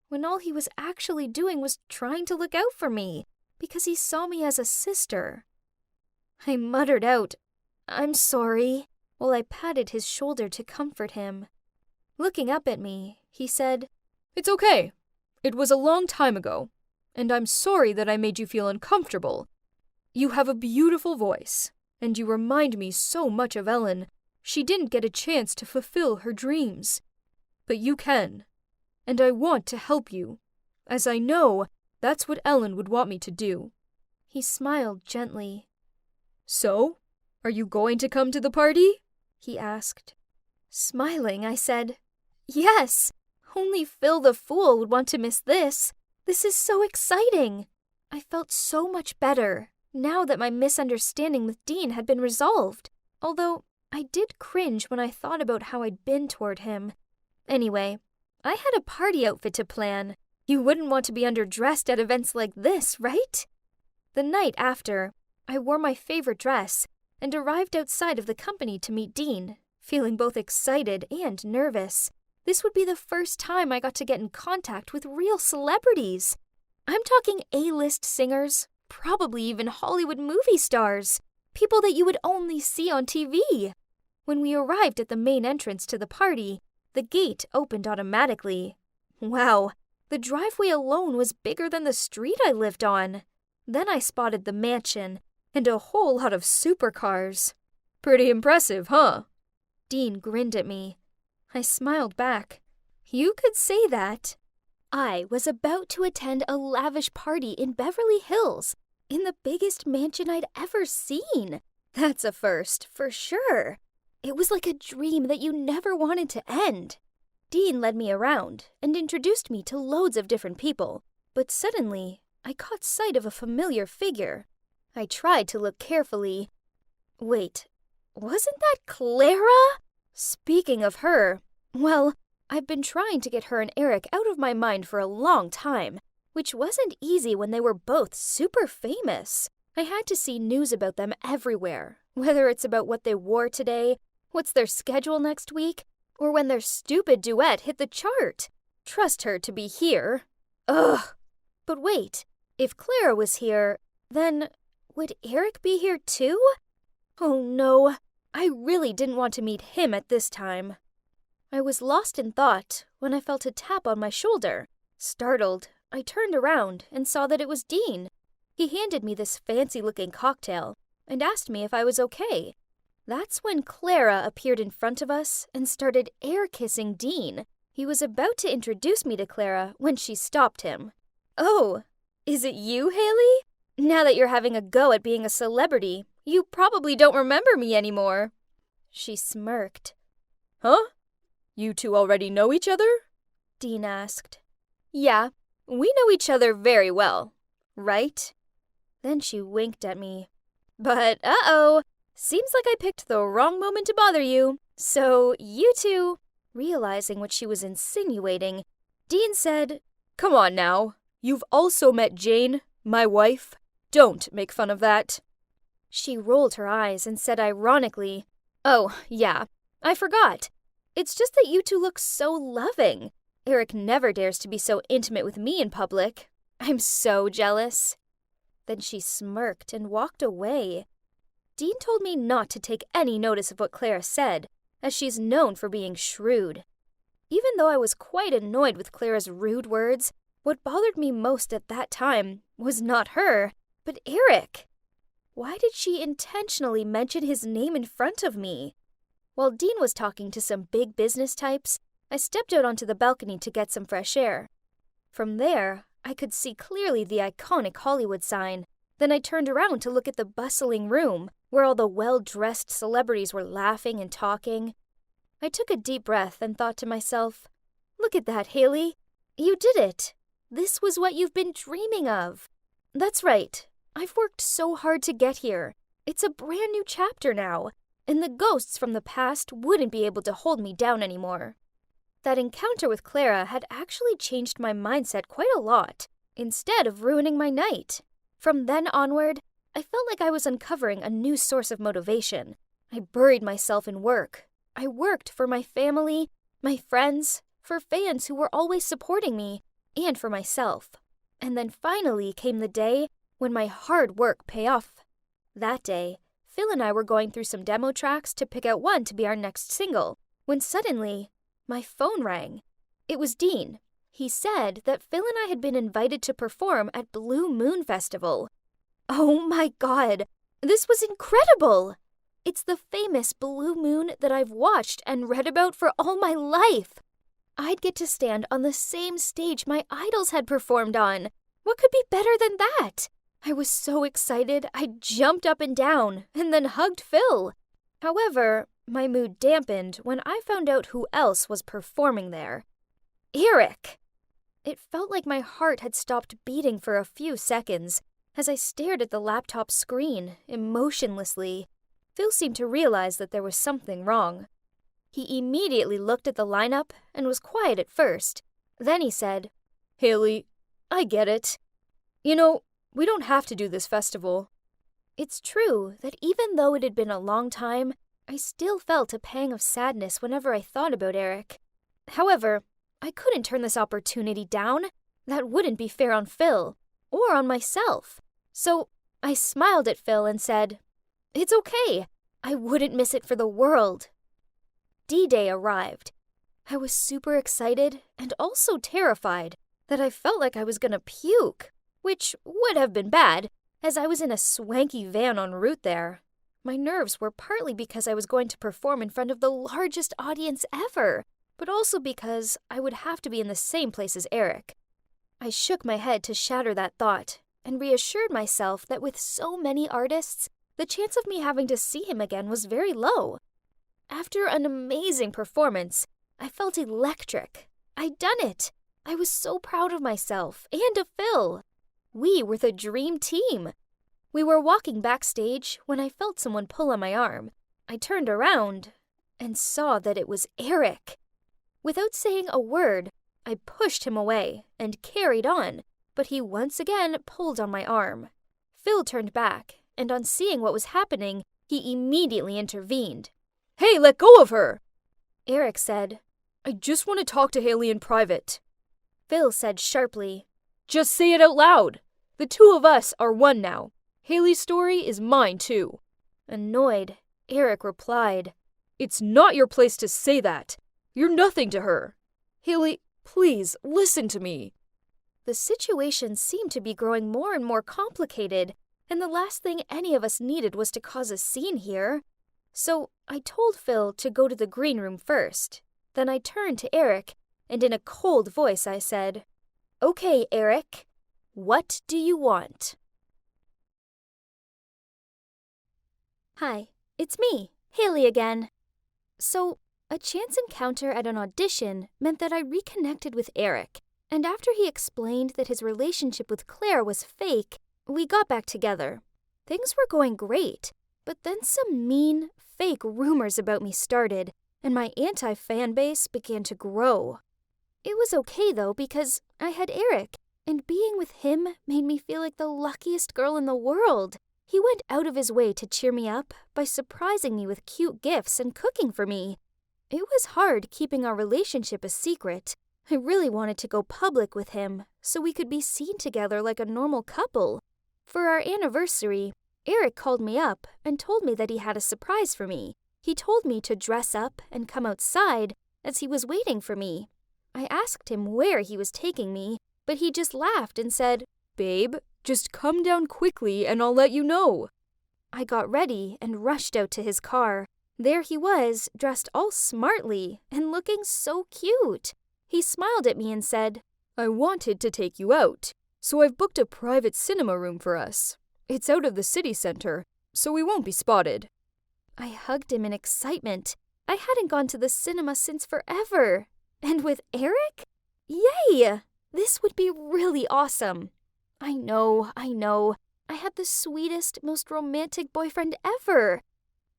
when all he was actually doing was trying to look out for me, because he saw me as a sister. I muttered out, "I'm sorry," while I patted his shoulder to comfort him. Looking up at me, he said, "It's okay. It was a long time ago, and I'm sorry that I made you feel uncomfortable. You have a beautiful voice, and you remind me so much of Ellen. She didn't get a chance to fulfill her dreams. But you can, and I want to help you, as I know that's what Ellen would want me to do." He smiled gently. "So, are you going to come to the party?" he asked. Smiling, I said, "Yes, only Phil the Fool would want to miss this. This is so exciting." I felt so much better now that my misunderstanding with Dean had been resolved, although I did cringe when I thought about how I'd been toward him. Anyway, I had a party outfit to plan. You wouldn't want to be underdressed at events like this, right? The night after, I wore my favorite dress and arrived outside of the company to meet Dean, feeling both excited and nervous. This would be the first time I got to get in contact with real celebrities. I'm talking A-list singers, probably even Hollywood movie stars, people that you would only see on TV. When we arrived at the main entrance to the party, the gate opened automatically. Wow, the driveway alone was bigger than the street I lived on. Then I spotted the mansion and a whole lot of supercars. "Pretty impressive, huh?" Dean grinned at me. I smiled back. You could say that. I was about to attend a lavish party in Beverly Hills, in the biggest mansion I'd ever seen. That's a first, for sure. It was like a dream that you never wanted to end. Dean led me around and introduced me to loads of different people, but suddenly I caught sight of a familiar figure. I tried to look carefully. Wait, wasn't that Clara? Speaking of her, well, I've been trying to get her and Eric out of my mind for a long time, which wasn't easy when they were both super famous. I had to see news about them everywhere, whether it's about what they wore today, what's their schedule next week, or when their stupid duet hit the chart. Trust her to be here. Ugh. But wait, if Clara was here, then would Eric be here too? Oh no, I really didn't want to meet him at this time. I was lost in thought when I felt a tap on my shoulder. Startled, I turned around and saw that it was Dean. He handed me this fancy-looking cocktail and asked me if I was okay. That's when Clara appeared in front of us and started air-kissing Dean. He was about to introduce me to Clara when she stopped him. "Oh, is it you, Haley? Now that you're having a go at being a celebrity, you probably don't remember me anymore." She smirked. "Huh? You two already know each other?" Dean asked. "Yeah, we know each other very well, right?" Then she winked at me. "But uh-oh, seems like I picked the wrong moment to bother you. So you two," realizing what she was insinuating, Dean said, "Come on now. You've also met Jane, my wife. Don't make fun of that." She rolled her eyes and said ironically, "Oh, yeah, I forgot. It's just that you two look so loving. Eric never dares to be so intimate with me in public. I'm so jealous." Then she smirked and walked away. Dean told me not to take any notice of what Clara said, as she's known for being shrewd. Even though I was quite annoyed with Clara's rude words, what bothered me most at that time was not her, but Eric. Why did she intentionally mention his name in front of me? While Dean was talking to some big business types, I stepped out onto the balcony to get some fresh air. From there, I could see clearly the iconic Hollywood sign. Then I turned around to look at the bustling room, where all the well-dressed celebrities were laughing and talking. I took a deep breath and thought to myself, Look at that, Haley. You did it. This was what you've been dreaming of. That's right. I've worked so hard to get here. It's a brand new chapter now, and the ghosts from the past wouldn't be able to hold me down anymore. That encounter with Clara had actually changed my mindset quite a lot, instead of ruining my night. From then onward, I felt like I was uncovering a new source of motivation. I buried myself in work. I worked for my family, my friends, for fans who were always supporting me, and for myself. And then finally came the day when my hard work paid off. That day, Phil and I were going through some demo tracks to pick out one to be our next single, when suddenly, my phone rang. It was Dean. He said that Phil and I had been invited to perform at Blue Moon Festival. Oh my God, this was incredible! It's the famous Blue Moon that I've watched and read about for all my life. I'd get to stand on the same stage my idols had performed on. What could be better than that? I was so excited, I jumped up and down and then hugged Phil. However, my mood dampened when I found out who else was performing there. Eric! It felt like my heart had stopped beating for a few seconds as I stared at the laptop screen, emotionlessly. Phil seemed to realize that there was something wrong. He immediately looked at the lineup and was quiet at first. Then he said, Haley, I get it. You know, we don't have to do this festival. It's true that even though it had been a long time, I still felt a pang of sadness whenever I thought about Eric. However, I couldn't turn this opportunity down. That wouldn't be fair on Phil, or on myself. So I smiled at Phil and said, It's okay. I wouldn't miss it for the world. D-Day arrived. I was super excited and also terrified that I felt like I was gonna puke, which would have been bad, as I was in a swanky van en route there. My nerves were partly because I was going to perform in front of the largest audience ever, but also because I would have to be in the same place as Eric. I shook my head to shatter that thought and reassured myself that with so many artists, the chance of me having to see him again was very low. After an amazing performance, I felt electric. I'd done it. I was so proud of myself and of Phil. We were the dream team. We were walking backstage when I felt someone pull on my arm. I turned around and saw that it was Eric. Without saying a word, I pushed him away and carried on, but he once again pulled on my arm. Phil turned back, and on seeing what was happening, he immediately intervened. Hey, let go of her! Eric said, I just want to talk to Haley in private. Phil said sharply, Just say it out loud. The two of us are one now. Haley's story is mine too. Annoyed, Eric replied, It's not your place to say that. You're nothing to her. Haley, please, listen to me. The situation seemed to be growing more and more complicated, and the last thing any of us needed was to cause a scene here. So I told Phil to go to the green room first. Then I turned to Eric, and in a cold voice I said, Okay, Eric, what do you want? Hi, it's me, Haley again. So, a chance encounter at an audition meant that I reconnected with Eric, and after he explained that his relationship with Claire was fake, we got back together. Things were going great, but then some mean, fake rumors about me started, and my anti-fan base began to grow. It was okay though because I had Eric, and being with him made me feel like the luckiest girl in the world. He went out of his way to cheer me up by surprising me with cute gifts and cooking for me. It was hard keeping our relationship a secret. I really wanted to go public with him so we could be seen together like a normal couple. For our anniversary, Eric called me up and told me that he had a surprise for me. He told me to dress up and come outside as he was waiting for me. I asked him where he was taking me, but he just laughed and said, Babe, just come down quickly and I'll let you know. I got ready and rushed out to his car. There he was, dressed all smartly and looking so cute. He smiled at me and said, I wanted to take you out, so I've booked a private cinema room for us. It's out of the city center, so we won't be spotted. I hugged him in excitement. I hadn't gone to the cinema since forever. And with Eric? Yay! This would be really awesome. I know. I had the sweetest, most romantic boyfriend ever.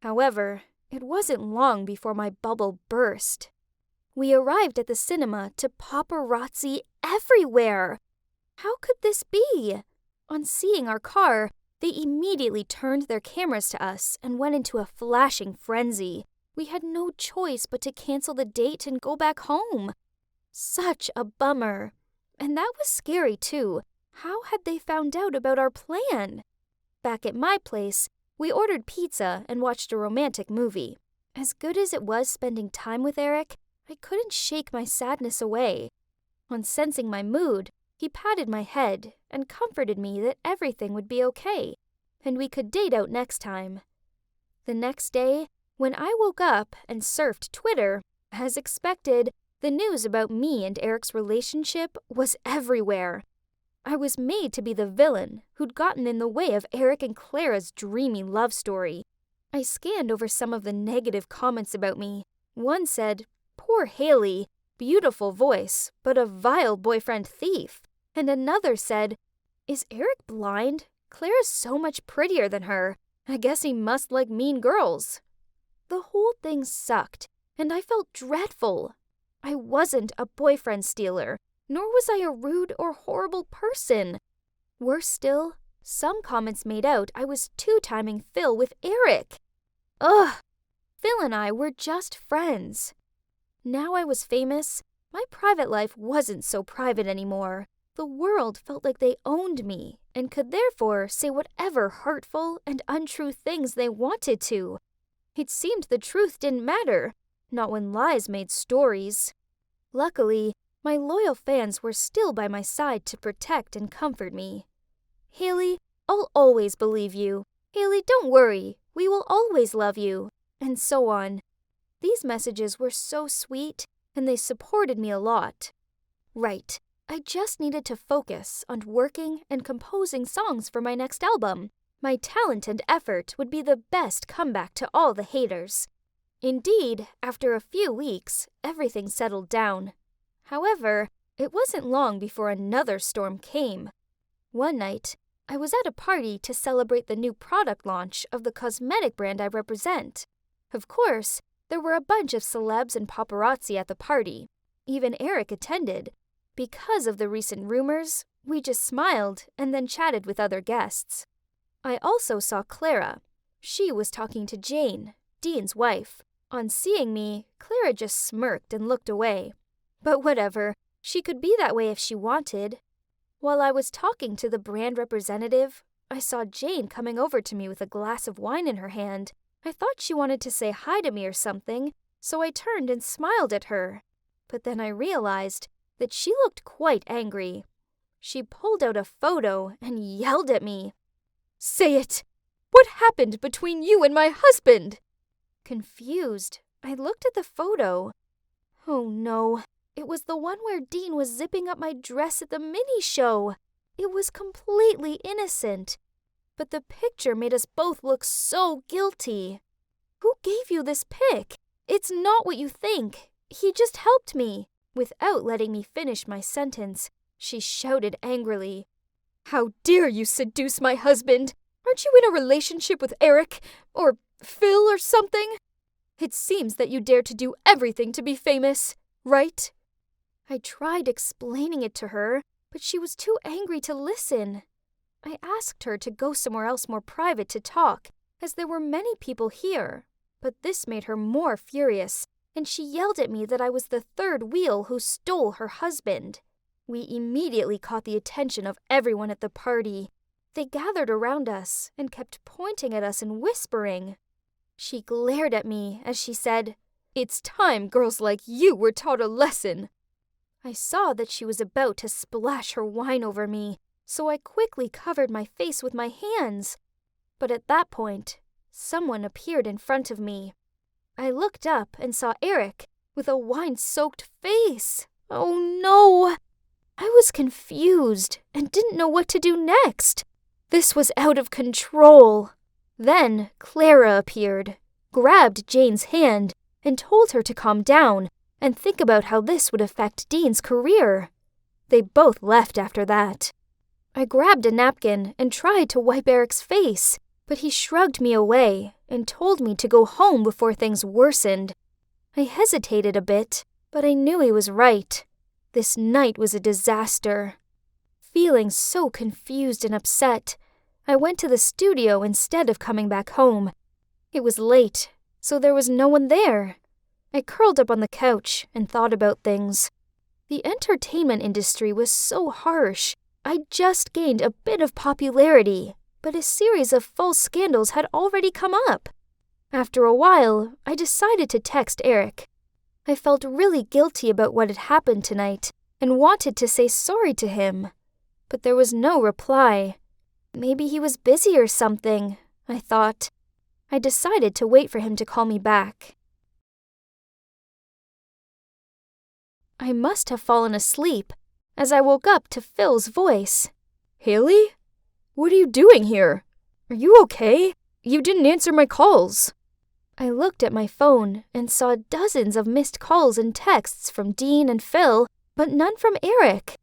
However, it wasn't long before my bubble burst. We arrived at the cinema to paparazzi everywhere. How could this be? On seeing our car, they immediately turned their cameras to us and went into a flashing frenzy. We had no choice but to cancel the date and go back home. Such a bummer. And that was scary too. How had they found out about our plan? Back at my place, we ordered pizza and watched a romantic movie. As good as it was spending time with Eric, I couldn't shake my sadness away. On sensing my mood, he patted my head and comforted me that everything would be okay, and we could date out next time. The next day, when I woke up and surfed Twitter, as expected, the news about me and Eric's relationship was everywhere. I was made to be the villain who'd gotten in the way of Eric and Clara's dreamy love story. I scanned over some of the negative comments about me. One said, "Poor Haley, beautiful voice, but a vile boyfriend thief." And another said, "Is Eric blind? Clara's so much prettier than her. I guess he must like mean girls." The whole thing sucked, and I felt dreadful. I wasn't a boyfriend stealer, nor was I a rude or horrible person. Worse still, some comments made out I was two-timing Phil with Eric. Ugh! Phil and I were just friends. Now I was famous, my private life wasn't so private anymore. The world felt like they owned me and could therefore say whatever hurtful and untrue things they wanted to. It seemed the truth didn't matter, not when lies made stories. Luckily, my loyal fans were still by my side to protect and comfort me. "Haley, I'll always believe you. Haley, don't worry. We will always love you." And so on. These messages were so sweet, and they supported me a lot. Right. I just needed to focus on working and composing songs for my next album. My talent and effort would be the best comeback to all the haters. Indeed, after a few weeks, everything settled down. However, it wasn't long before another storm came. One night, I was at a party to celebrate the new product launch of the cosmetic brand I represent. Of course, there were a bunch of celebs and paparazzi at the party. Even Eric attended. Because of the recent rumors, we just smiled and then chatted with other guests. I also saw Clara. She was talking to Jane, Dean's wife. On seeing me, Clara just smirked and looked away. But whatever, she could be that way if she wanted. While I was talking to the brand representative, I saw Jane coming over to me with a glass of wine in her hand. I thought she wanted to say hi to me or something, so I turned and smiled at her. But then I realized that she looked quite angry. She pulled out a photo and yelled at me. "Say it! What happened between you and my husband?" Confused, I looked at the photo. Oh no, it was the one where Dean was zipping up my dress at the mini show. It was completely innocent. But the picture made us both look so guilty. "Who gave you this pic? It's not what you think. He just helped me." Without letting me finish my sentence, she shouted angrily, "How dare you seduce my husband? Aren't you in a relationship with Eric? Or Phil or something? It seems that you dare to do everything to be famous, right?" I tried explaining it to her, but she was too angry to listen. I asked her to go somewhere else more private to talk, as there were many people here, but this made her more furious, and she yelled at me that I was the third wheel who stole her husband. We immediately caught the attention of everyone at the party. They gathered around us and kept pointing at us and whispering. She glared at me as she said, "It's time girls like you were taught a lesson." I saw that she was about to splash her wine over me, so I quickly covered my face with my hands. But at that point, someone appeared in front of me. I looked up and saw Eric with a wine-soaked face. Oh no! I was confused and didn't know what to do next. This was out of control. Then Clara appeared, grabbed Jane's hand, and told her to calm down, and think about how this would affect Dean's career. They both left after that. I grabbed a napkin and tried to wipe Eric's face, but he shrugged me away and told me to go home before things worsened. I hesitated a bit, but I knew he was right. This night was a disaster. Feeling so confused and upset, I went to the studio instead of coming back home. It was late, so there was no one there. I curled up on the couch and thought about things. The entertainment industry was so harsh. I'd just gained a bit of popularity, but a series of false scandals had already come up. After a while, I decided to text Eric. I felt really guilty about what had happened tonight and wanted to say sorry to him, but there was no reply. Maybe he was busy or something, I thought. I decided to wait for him to call me back. I must have fallen asleep as I woke up to Phil's voice. Haley? What are you doing here? Are you okay? You didn't answer my calls. I looked at my phone and saw dozens of missed calls and texts from Dean and Phil, but none from Eric.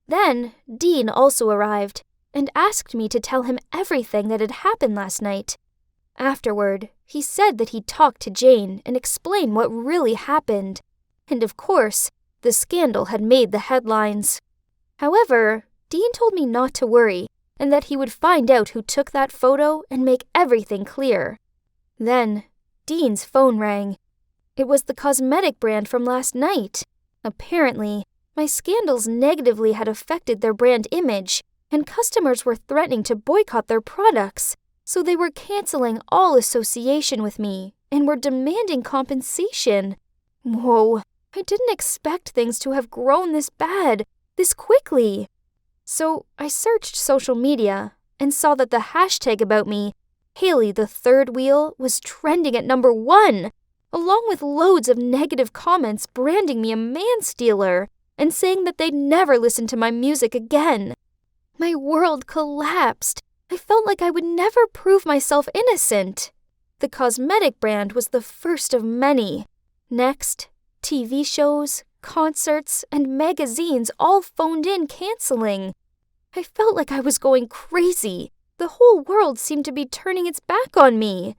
Then Dean also arrived and asked me to tell him everything that had happened last night. Afterward, he said that he'd talk to Jane and explain what really happened. And of course, the scandal had made the headlines. However, Dean told me not to worry and that he would find out who took that photo and make everything clear. Then, Dean's phone rang. It was the cosmetic brand from last night. Apparently, my scandals negatively had affected their brand image, and customers were threatening to boycott their products, so they were canceling all association with me and were demanding compensation. Whoa, I didn't expect things to have grown this bad, this quickly. So I searched social media and saw that the hashtag about me, Haley the Third Wheel, was trending at number 1, along with loads of negative comments branding me a man-stealer and saying that they'd never listen to my music again. My world collapsed. I felt like I would never prove myself innocent. The cosmetic brand was the first of many. Next, TV shows, concerts, and magazines all phoned in canceling. I felt like I was going crazy. The whole world seemed to be turning its back on me.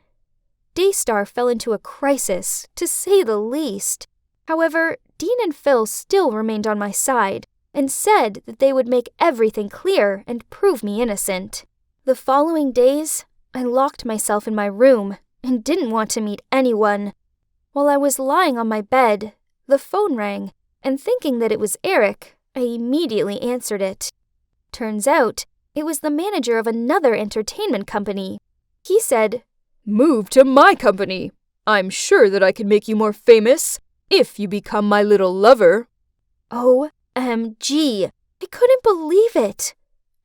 Daystar fell into a crisis, to say the least. However, Dean and Phil still remained on my side and said that they would make everything clear and prove me innocent. The following days, I locked myself in my room and didn't want to meet anyone. While I was lying on my bed, the phone rang, and thinking that it was Eric, I immediately answered it. Turns out, it was the manager of another entertainment company. He said, "Move to my company. I'm sure that I can make you more famous if you become my little lover." OMG! I couldn't believe it.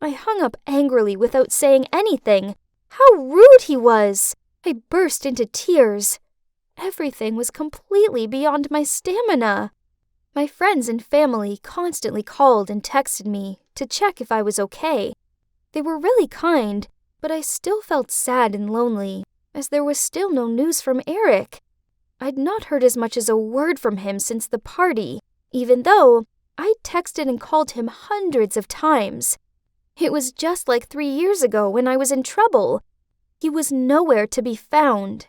I hung up angrily without saying anything. How rude he was! I burst into tears. Everything was completely beyond my stamina. My friends and family constantly called and texted me to check if I was okay. They were really kind, but I still felt sad and lonely, as there was still no news from Eric. I'd not heard as much as a word from him since the party, even though I'd texted and called him hundreds of times. It was just like 3 years ago when I was in trouble. He was nowhere to be found.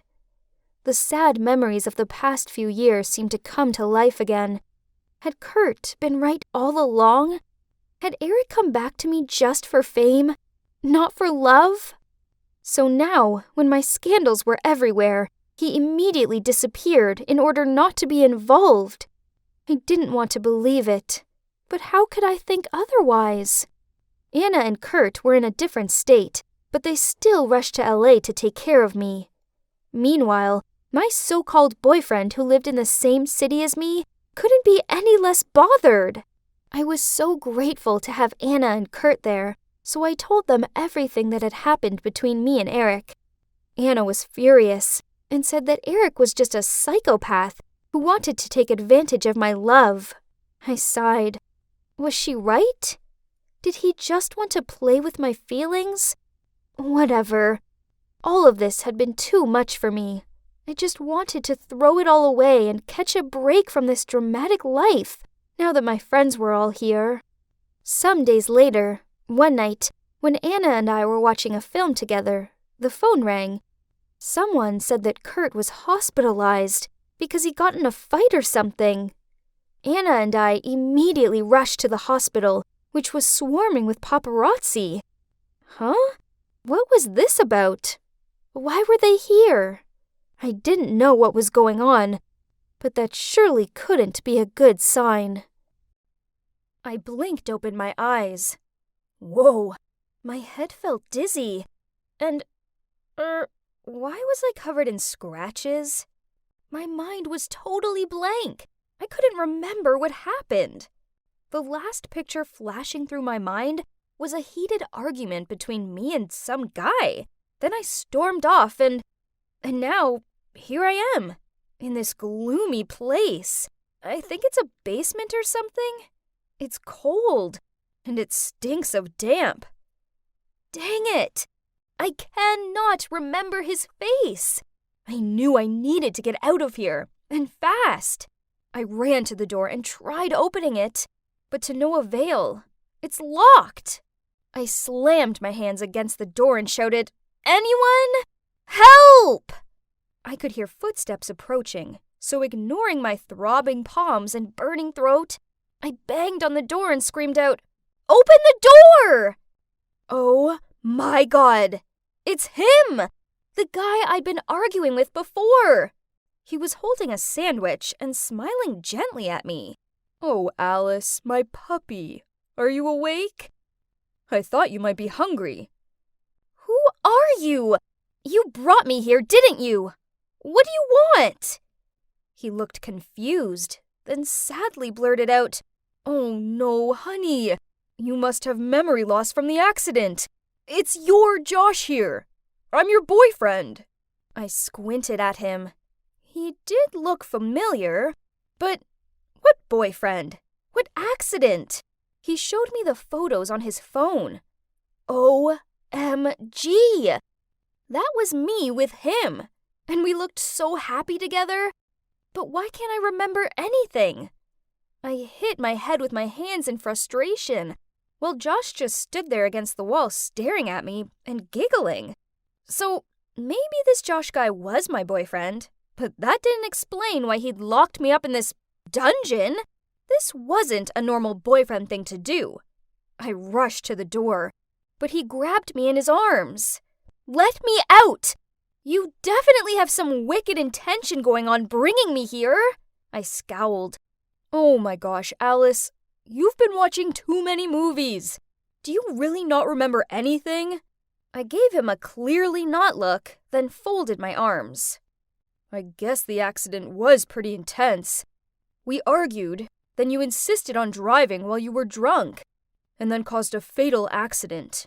The sad memories of the past few years seemed to come to life again. Had Kurt been right all along? Had Eric come back to me just for fame, not for love? So now, when my scandals were everywhere, he immediately disappeared in order not to be involved. I didn't want to believe it, but how could I think otherwise? Anna and Kurt were in a different state, but they still rushed to LA to take care of me. Meanwhile, my so-called boyfriend who lived in the same city as me couldn't be any less bothered. I was so grateful to have Anna and Kurt there, so I told them everything that had happened between me and Eric. Anna was furious and said that Eric was just a psychopath who wanted to take advantage of my love. I sighed. Was she right? Did he just want to play with my feelings? Whatever. All of this had been too much for me. I just wanted to throw it all away and catch a break from this dramatic life, now that my friends were all here. Some days later, one night, when Anna and I were watching a film together, the phone rang. Someone said that Kurt was hospitalized because he got in a fight or something. Anna and I immediately rushed to the hospital, which was swarming with paparazzi. Huh? What was this about? Why were they here? I didn't know what was going on, but that surely couldn't be a good sign. I blinked open my eyes. Whoa, my head felt dizzy. And, why was I covered in scratches? My mind was totally blank. I couldn't remember what happened. The last picture flashing through my mind was a heated argument between me and some guy. Then I stormed off and now, here I am, in this gloomy place. I think it's a basement or something. It's cold, and it stinks of damp. Dang it! I cannot remember his face. I knew I needed to get out of here, and fast. I ran to the door and tried opening it, but to no avail. It's locked. I slammed my hands against the door and shouted, "Anyone? Help!" I could hear footsteps approaching, so ignoring my throbbing palms and burning throat, I banged on the door and screamed out, "Open the door!" Oh my God! It's him! The guy I'd been arguing with before! He was holding a sandwich and smiling gently at me. Oh, Alice, my puppy. Are you awake? I thought you might be hungry. Who are you? You brought me here, didn't you? What do you want? He looked confused, then sadly blurted out, Oh no, honey. You must have memory loss from the accident. It's your Josh here. I'm your boyfriend. I squinted at him. He did look familiar, but what boyfriend? What accident? He showed me the photos on his phone. OMG! That was me with him, and we looked so happy together. But why can't I remember anything? I hit my head with my hands in frustration, while Josh just stood there against the wall staring at me and giggling. So maybe this Josh guy was my boyfriend, but that didn't explain why he'd locked me up in this dungeon. This wasn't a normal boyfriend thing to do. I rushed to the door, but he grabbed me in his arms. Let me out! You definitely have some wicked intention going on bringing me here. I scowled. Oh my gosh, Alice. You've been watching too many movies. Do you really not remember anything? I gave him a clearly not look, then folded my arms. I guess the accident was pretty intense. We argued, then you insisted on driving while you were drunk, and then caused a fatal accident.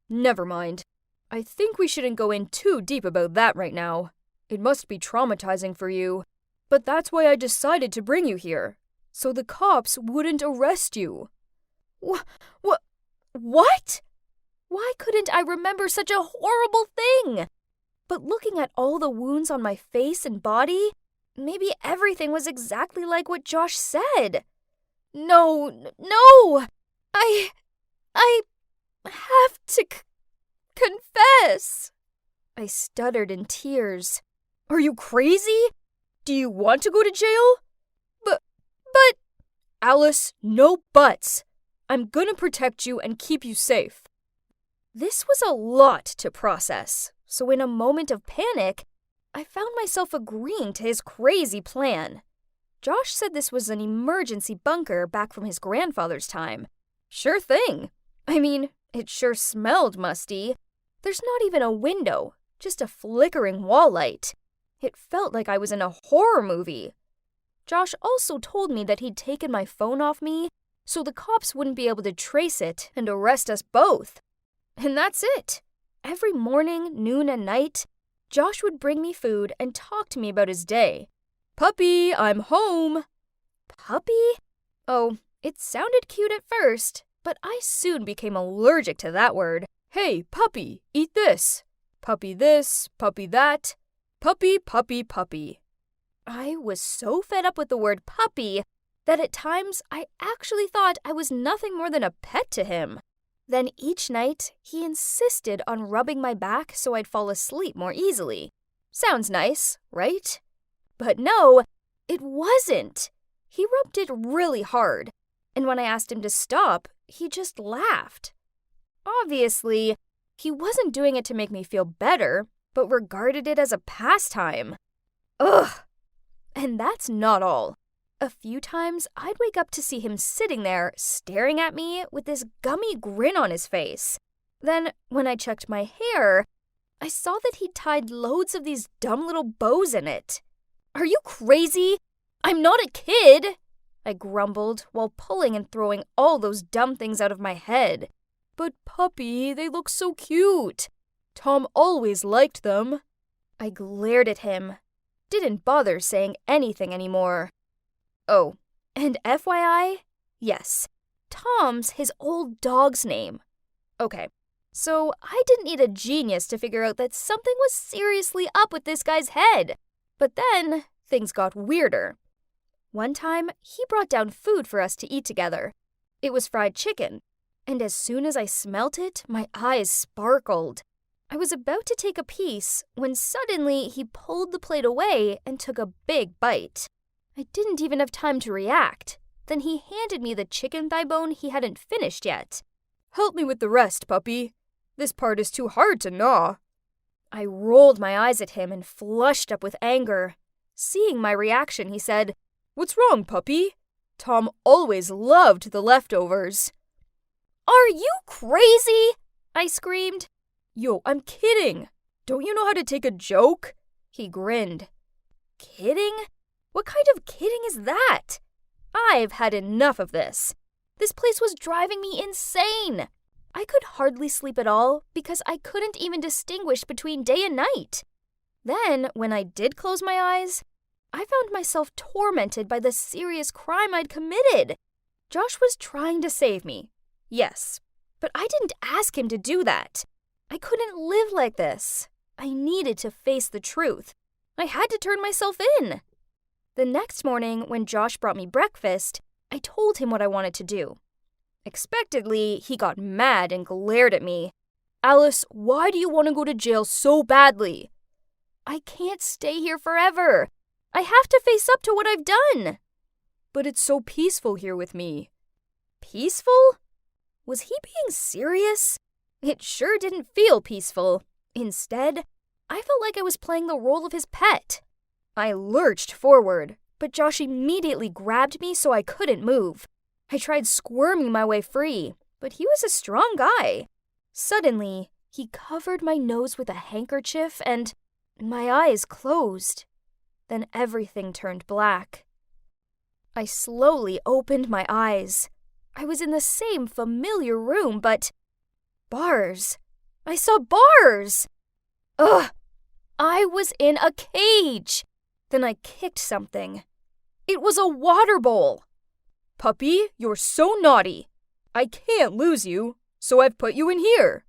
Never mind. I think we shouldn't go in too deep about that right now. It must be traumatizing for you. But that's why I decided to bring you here, so the cops wouldn't arrest you. What? Why couldn't I remember such a horrible thing? But looking at all the wounds on my face and body, maybe everything was exactly like what Josh said. No! I have to confess. I stuttered in tears. Are you crazy? Do you want to go to jail? But, Alice, no buts. I'm gonna protect you and keep you safe. This was a lot to process, so in a moment of panic, I found myself agreeing to his crazy plan. Josh said this was an emergency bunker back from his grandfather's time. Sure thing. I mean, it sure smelled musty. There's not even a window, just a flickering wall light. It felt like I was in a horror movie. Josh also told me that he'd taken my phone off me, so the cops wouldn't be able to trace it and arrest us both. And that's it. Every morning, noon, and night, Josh would bring me food and talk to me about his day. Puppy, I'm home. Puppy? Oh, it sounded cute at first, but I soon became allergic to that word. Hey, puppy, eat this. Puppy this, puppy that. Puppy, puppy, puppy. I was so fed up with the word puppy that at times I actually thought I was nothing more than a pet to him. Then each night, he insisted on rubbing my back so I'd fall asleep more easily. Sounds nice, right? But no, it wasn't. He rubbed it really hard, and when I asked him to stop, he just laughed. Obviously, he wasn't doing it to make me feel better, but regarded it as a pastime. Ugh! And that's not all. A few times, I'd wake up to see him sitting there, staring at me with this gummy grin on his face. Then, when I checked my hair, I saw that he'd tied loads of these dumb little bows in it. Are you crazy? I'm not a kid! I grumbled while pulling and throwing all those dumb things out of my head. But puppy, they look so cute. Tom always liked them. I glared at him. Didn't bother saying anything anymore. Oh, and FYI, yes, Tom's his old dog's name. Okay, so I didn't need a genius to figure out that something was seriously up with this guy's head. But then, things got weirder. One time, he brought down food for us to eat together. It was fried chicken, and as soon as I smelt it, my eyes sparkled. I was about to take a piece when suddenly he pulled the plate away and took a big bite. I didn't even have time to react. Then he handed me the chicken thigh bone he hadn't finished yet. Help me with the rest, puppy. This part is too hard to gnaw. I rolled my eyes at him and flushed up with anger. Seeing my reaction, he said, What's wrong, puppy? Tom always loved the leftovers. Are you crazy? I screamed. Yo, I'm kidding. Don't you know how to take a joke? He grinned. Kidding? What kind of kidding is that? I've had enough of this. This place was driving me insane. I could hardly sleep at all because I couldn't even distinguish between day and night. Then, when I did close my eyes, I found myself tormented by the serious crime I'd committed. Josh was trying to save me. Yes, but I didn't ask him to do that. I couldn't live like this. I needed to face the truth. I had to turn myself in. The next morning, when Josh brought me breakfast, I told him what I wanted to do. Expectedly, he got mad and glared at me. Alice, why do you want to go to jail so badly? I can't stay here forever. I have to face up to what I've done. But it's so peaceful here with me. Peaceful? Was he being serious? It sure didn't feel peaceful. Instead, I felt like I was playing the role of his pet. I lurched forward, but Josh immediately grabbed me so I couldn't move. I tried squirming my way free, but he was a strong guy. Suddenly, he covered my nose with a handkerchief and my eyes closed. Then everything turned black. I slowly opened my eyes. I was in the same familiar room, but bars. I saw bars! Ugh! I was in a cage! Then I kicked something. It was a water bowl! Puppy, you're so naughty. I can't lose you, so I've put you in here.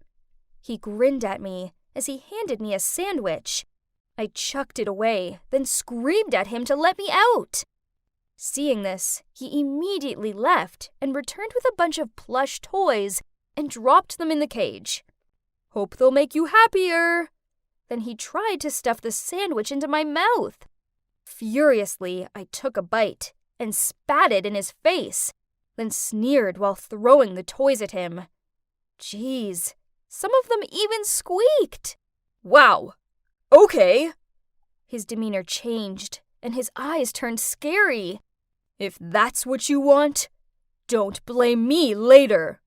He grinned at me as he handed me a sandwich. I chucked it away, then screamed at him to let me out. Seeing this, he immediately left and returned with a bunch of plush toys and dropped them in the cage. Hope they'll make you happier. Then he tried to stuff the sandwich into my mouth. Furiously, I took a bite and spat it in his face, then sneered while throwing the toys at him. Jeez, some of them even squeaked. Wow. Okay. His demeanor changed, and his eyes turned scary. If that's what you want, don't blame me later.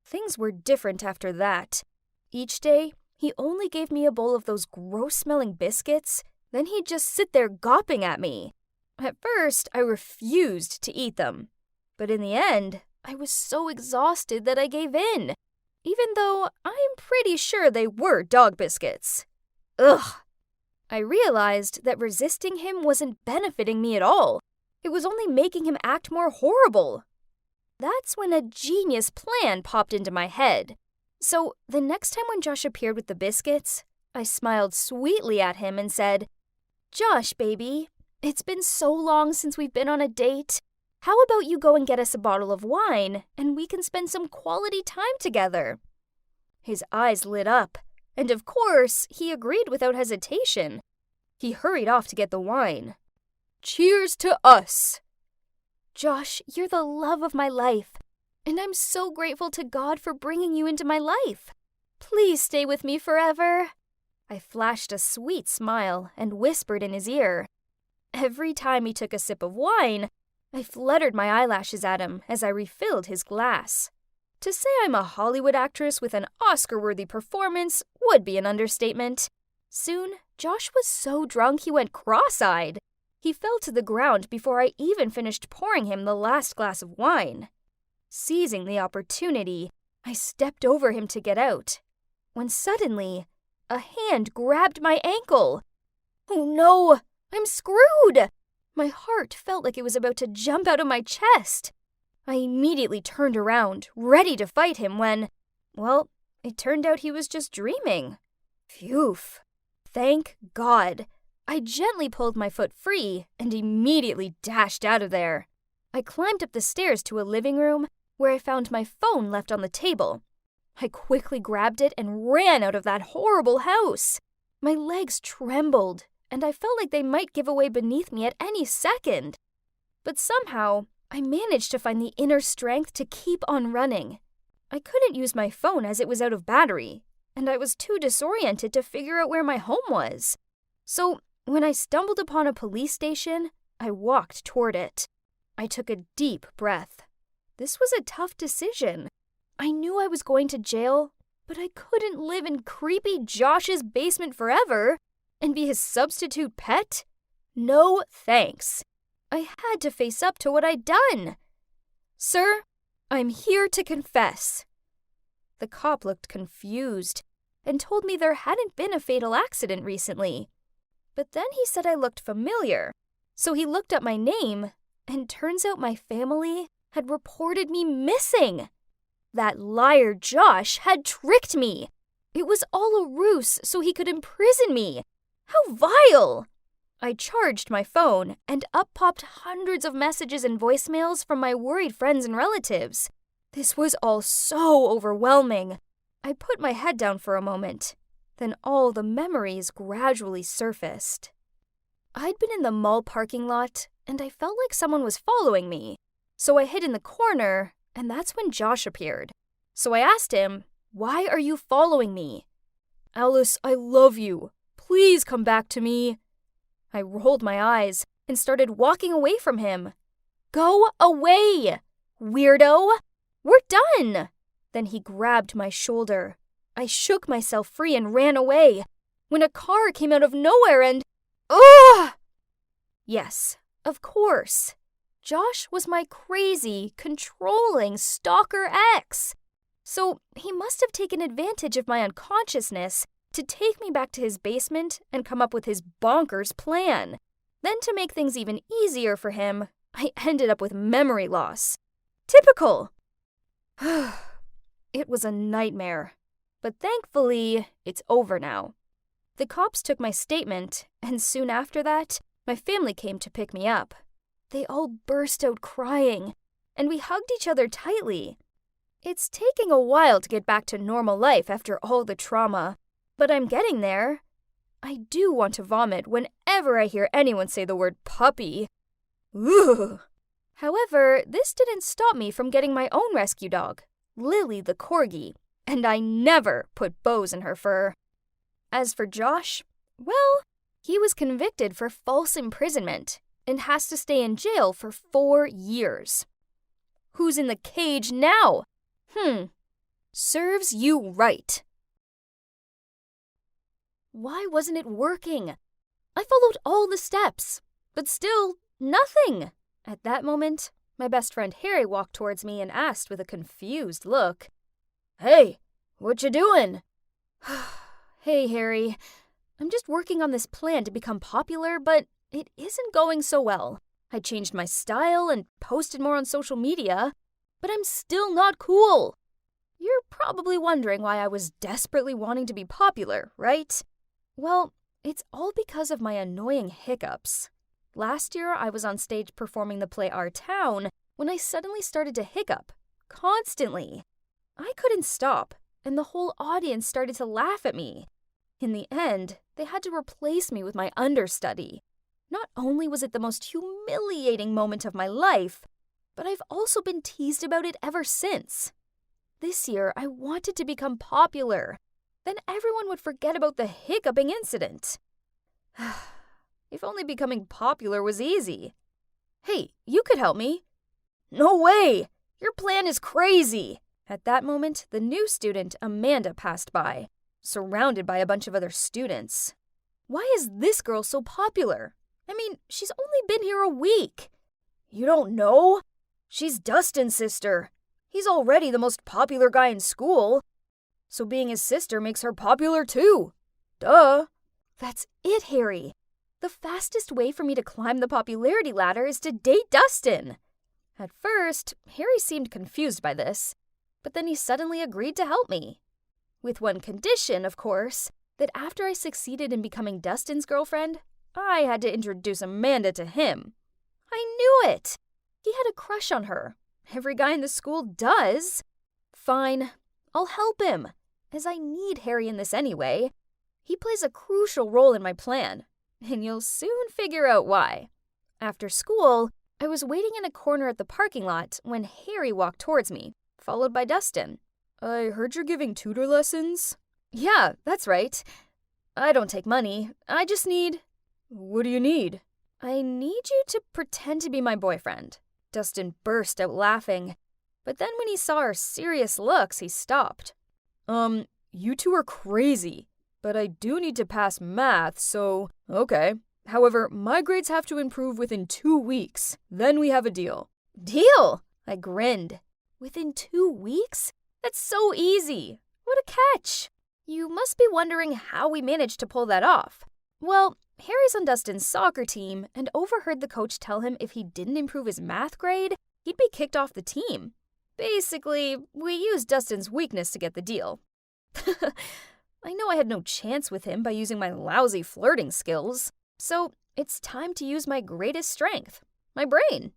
Things were different after that. Each day, he only gave me a bowl of those gross-smelling biscuits, then he'd just sit there gawping at me. At first, I refused to eat them. But in the end, I was so exhausted that I gave in, even though I'm pretty sure they were dog biscuits. Ugh! I realized that resisting him wasn't benefiting me at all. It was only making him act more horrible. That's when a genius plan popped into my head. So the next time when Josh appeared with the biscuits, I smiled sweetly at him and said, Josh, baby, it's been so long since we've been on a date. How about you go and get us a bottle of wine, and we can spend some quality time together? His eyes lit up, and of course, he agreed without hesitation. He hurried off to get the wine. Cheers to us! Josh, you're the love of my life, and I'm so grateful to God for bringing you into my life. Please stay with me forever. I flashed a sweet smile and whispered in his ear. Every time he took a sip of wine, I fluttered my eyelashes at him as I refilled his glass. To say I'm a Hollywood actress with an Oscar-worthy performance would be an understatement. Soon, Josh was so drunk he went cross-eyed. He fell to the ground before I even finished pouring him the last glass of wine. Seizing the opportunity, I stepped over him to get out, when suddenly, a hand grabbed my ankle. Oh no, I'm screwed! My heart felt like it was about to jump out of my chest. I immediately turned around, ready to fight him when, well, it turned out he was just dreaming. Phew. Thank God. I gently pulled my foot free and immediately dashed out of there. I climbed up the stairs to a living room where I found my phone left on the table. I quickly grabbed it and ran out of that horrible house. My legs trembled, and I felt like they might give away beneath me at any second. But somehow, I managed to find the inner strength to keep on running. I couldn't use my phone as it was out of battery, and I was too disoriented to figure out where my home was. So, when I stumbled upon a police station, I walked toward it. I took a deep breath. This was a tough decision. I knew I was going to jail, but I couldn't live in creepy Josh's basement forever and be his substitute pet. No thanks. I had to face up to what I'd done. Sir, I'm here to confess. The cop looked confused and told me there hadn't been a fatal accident recently. But then he said I looked familiar, so he looked up my name, and turns out my family had reported me missing. That liar Josh had tricked me. It was all a ruse so he could imprison me. How vile! I charged my phone, and up popped hundreds of messages and voicemails from my worried friends and relatives. This was all so overwhelming. I put my head down for a moment. Then all the memories gradually surfaced. I'd been in the mall parking lot, and I felt like someone was following me. So I hid in the corner, and that's when Josh appeared. So I asked him, "Why are you following me?" "Alice, I love you. Please come back to me." I rolled my eyes and started walking away from him. "Go away, weirdo! We're done!" Then he grabbed my shoulder. I shook myself free and ran away, when a car came out of nowhere and... Ugh! Yes, of course. Josh was my crazy, controlling stalker ex. So he must have taken advantage of my unconsciousness to take me back to his basement and come up with his bonkers plan. Then to make things even easier for him, I ended up with memory loss. Typical! It was a nightmare. But thankfully, it's over now. The cops took my statement, and soon after that, my family came to pick me up. They all burst out crying, and we hugged each other tightly. It's taking a while to get back to normal life after all the trauma, but I'm getting there. I do want to vomit whenever I hear anyone say the word puppy. Ugh. However, this didn't stop me from getting my own rescue dog, Lily the Corgi, and I never put bows in her fur. As for Josh, well, he was convicted for false imprisonment and has to stay in jail for 4 years. Who's in the cage now? Serves you right. Why wasn't it working? I followed all the steps, but still nothing. At that moment, my best friend Harry walked towards me and asked with a confused look, "Hey, what you doing?" Hey, Harry. I'm just working on this plan to become popular, but it isn't going so well. I changed my style and posted more on social media, but I'm still not cool. You're probably wondering why I was desperately wanting to be popular, right? Well, It's all because of my annoying hiccups. Last year, I was on stage performing the play Our Town when I suddenly started to hiccup. Constantly. I couldn't stop, and the whole audience started to laugh at me. In the end, they had to replace me with my understudy. Not only was it the most humiliating moment of my life, but I've also been teased about it ever since. This year, I wanted to become popular. Then everyone would forget about the hiccuping incident. If only becoming popular was easy. Hey, you could help me. No way! Your plan is crazy! At that moment, the new student, Amanda, passed by, surrounded by a bunch of other students. Why is this girl so popular? I mean, she's only been here a week. You don't know? She's Dustin's sister. He's already the most popular guy in school. So being his sister makes her popular too. Duh. That's it, Harry. The fastest way for me to climb the popularity ladder is to date Dustin. At first, Harry seemed confused by this, but then he suddenly agreed to help me. With one condition, of course, that after I succeeded in becoming Dustin's girlfriend, I had to introduce Amanda to him. I knew it! He had a crush on her. Every guy in the school does. Fine, I'll help him, as I need Harry in this anyway. He plays a crucial role in my plan, and you'll soon figure out why. After school, I was waiting in a corner at the parking lot when Harry walked towards me, followed by Dustin. I heard you're giving tutor lessons? Yeah, that's right. I don't take money. I just need... What do you need? I need you to pretend to be my boyfriend. Dustin burst out laughing, but then when he saw our serious looks, he stopped. You two are crazy, but I do need to pass math, so... Okay. However, my grades have to improve within 2 weeks. Then we have a deal. Deal? I grinned. Within 2 weeks? That's so easy. What a catch. You must be wondering how we managed to pull that off. Well, Harry's on Dustin's soccer team and overheard the coach tell him if he didn't improve his math grade, he'd be kicked off the team. Basically, we used Dustin's weakness to get the deal. I know I had no chance with him by using my lousy flirting skills, so it's time to use my greatest strength, my brain.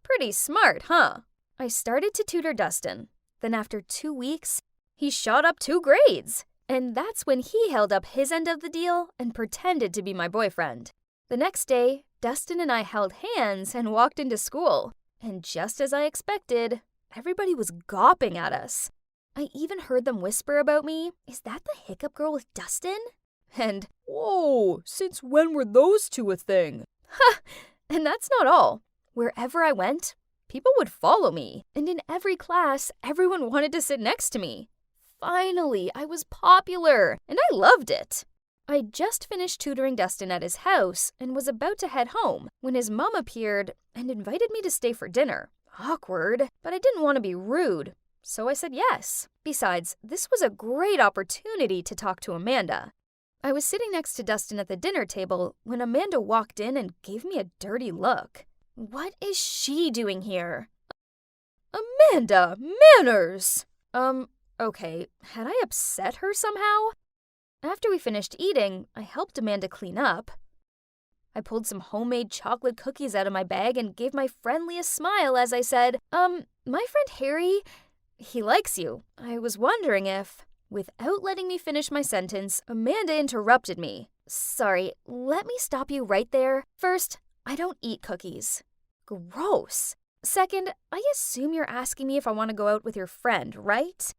Pretty smart, huh? I started to tutor Dustin. Then after 2 weeks, he shot up 2 grades. And that's when he held up his end of the deal and pretended to be my boyfriend. The next day, Dustin and I held hands and walked into school. And just as I expected, everybody was gawping at us. I even heard them whisper about me, "Is that the hiccup girl with Dustin?" And, "Whoa, since when were those two a thing?" Ha! And that's not all. Wherever I went, people would follow me. And in every class, everyone wanted to sit next to me. Finally, I was popular, and I loved it. I just finished tutoring Dustin at his house and was about to head home when his mom appeared and invited me to stay for dinner. Awkward, but I didn't want to be rude, so I said yes. Besides, this was a great opportunity to talk to Amanda. I was sitting next to Dustin at the dinner table when Amanda walked in and gave me a dirty look. What is she doing here? Amanda, manners! Okay, had I upset her somehow? After we finished eating, I helped Amanda clean up. I pulled some homemade chocolate cookies out of my bag and gave my friendliest smile as I said, my friend Harry, he likes you. I was wondering if... Without letting me finish my sentence, Amanda interrupted me. Sorry, let me stop you right there. First, I don't eat cookies. Gross. Second, I assume you're asking me if I want to go out with your friend, right?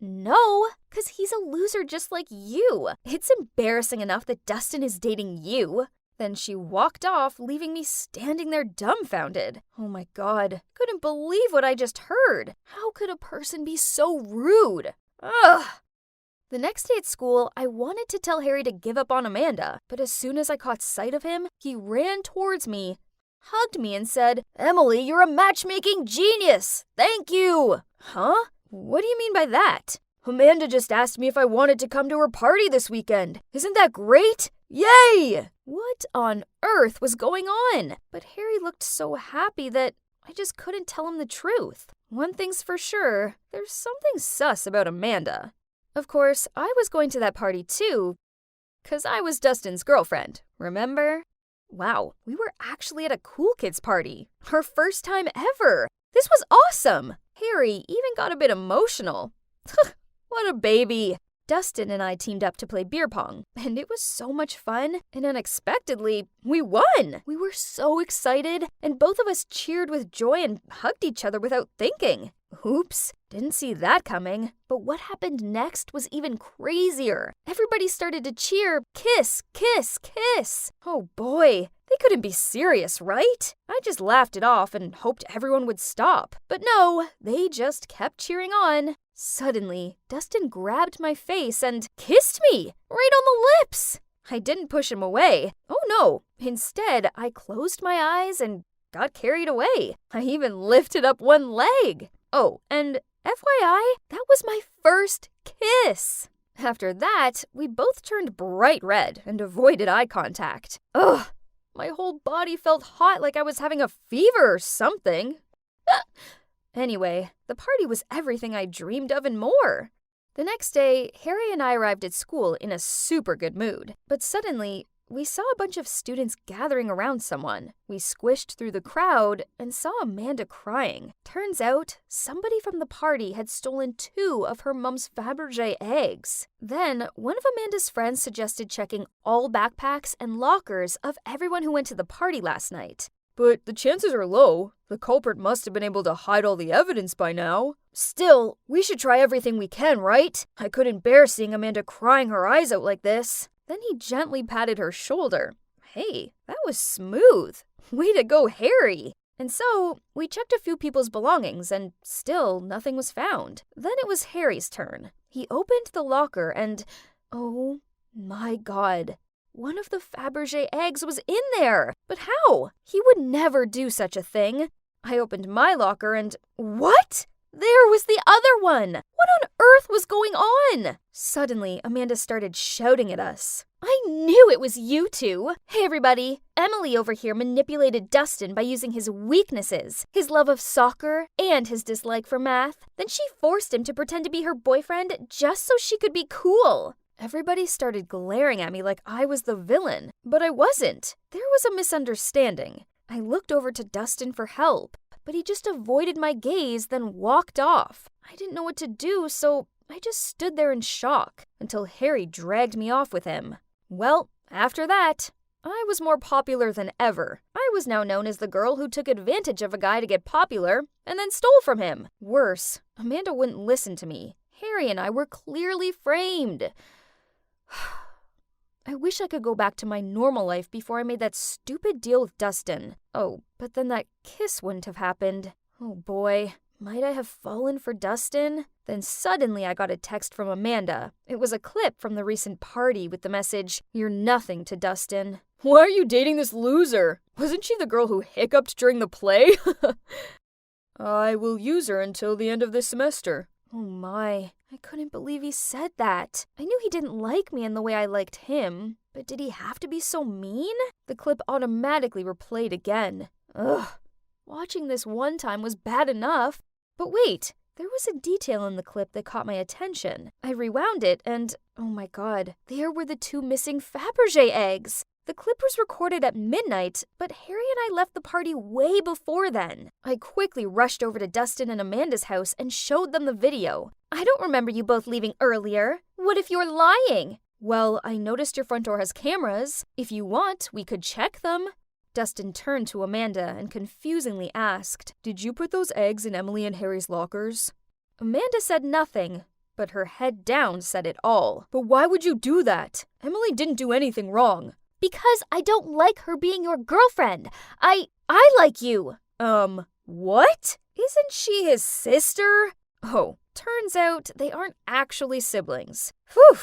No, 'cause he's a loser just like you. It's embarrassing enough that Dustin is dating you. Then she walked off, leaving me standing there dumbfounded. Oh my God, couldn't believe what I just heard. How could a person be so rude? Ugh. The next day at school, I wanted to tell Harry to give up on Amanda, but as soon as I caught sight of him, he ran towards me, hugged me, and said, "Emily, you're a matchmaking genius! Thank you!" Huh? What do you mean by that? Amanda just asked me if I wanted to come to her party this weekend. Isn't that great? Yay! What on earth was going on? But Harry looked so happy that I just couldn't tell him the truth. One thing's for sure, there's something sus about Amanda. Of course, I was going to that party too, 'Cause I was Dustin's girlfriend, remember? Wow, we were actually at a Cool Kids party. Our first time ever. This was awesome. Harry even got a bit emotional. What a baby. Dustin and I teamed up to play beer pong, and it was so much fun, and unexpectedly, we won! We were so excited, and both of us cheered with joy and hugged each other without thinking. Oops, didn't see that coming. But what happened next was even crazier. Everybody started to cheer, kiss, kiss, kiss. Oh boy, they couldn't be serious, right? I just laughed it off and hoped everyone would stop. But no, they just kept cheering on. Suddenly, Dustin grabbed my face and kissed me right on the lips. I didn't push him away. Oh no, instead, I closed my eyes and got carried away. I even lifted up one leg. Oh, and FYI, that was my first kiss. After that, we both turned bright red and avoided eye contact. Ugh, my whole body felt hot like I was having a fever or something. Anyway, the party was everything I dreamed of and more. The next day, Harry and I arrived at school in a super good mood. But suddenly, we saw a bunch of students gathering around someone. We squished through the crowd and saw Amanda crying. Turns out, somebody from the party had stolen 2 of her mom's Fabergé eggs. Then, one of Amanda's friends suggested checking all backpacks and lockers of everyone who went to the party last night. But the chances are low. The culprit must have been able to hide all the evidence by now. Still, we should try everything we can, right? I couldn't bear seeing Amanda crying her eyes out like this. Then he gently patted her shoulder. Hey, that was smooth. Way to go, Harry. And so, we checked a few people's belongings and still nothing was found. Then it was Harry's turn. He opened the locker and, oh my God, one of the Fabergé eggs was in there. But how? He would never do such a thing. I opened my locker and, what? There was the other one! What on earth was going on? Suddenly, Amanda started shouting at us. I knew it was you two! Hey everybody, Emily over here manipulated Dustin by using his weaknesses, his love of soccer and his dislike for math. Then she forced him to pretend to be her boyfriend just so she could be cool. Everybody started glaring at me like I was the villain, but I wasn't. There was a misunderstanding. I looked over to Dustin for help, but he just avoided my gaze, then walked off. I didn't know what to do, so I just stood there in shock until Harry dragged me off with him. Well, after that, I was more popular than ever. I was now known as the girl who took advantage of a guy to get popular and then stole from him. Worse, Amanda wouldn't listen to me. Harry and I were clearly framed. I wish I could go back to my normal life before I made that stupid deal with Dustin. Oh, but then that kiss wouldn't have happened. Oh boy, might I have fallen for Dustin? Then suddenly I got a text from Amanda. It was a clip from the recent party with the message, "You're nothing to Dustin." Why are you dating this loser? Wasn't she the girl who hiccuped during the play? I will use her until the end of this semester. Oh my, I couldn't believe he said that. I knew he didn't like me in the way I liked him, but did he have to be so mean? The clip automatically replayed again. Ugh, watching this one time was bad enough. But wait, there was a detail in the clip that caught my attention. I rewound it and, oh my God, there were the 2 missing Fabergé eggs. The clip was recorded at midnight, but Harry and I left the party way before then. I quickly rushed over to Dustin and Amanda's house and showed them the video. I don't remember you both leaving earlier. What if you're lying? Well, I noticed your front door has cameras. If you want, we could check them. Dustin turned to Amanda and confusingly asked, Did you put those eggs in Emily and Harry's lockers? Amanda said nothing, but her head down said it all. But why would you do that? Emily didn't do anything wrong. Because I don't like her being your girlfriend. I like you. What? Isn't she his sister? Oh, turns out they aren't actually siblings. Whew,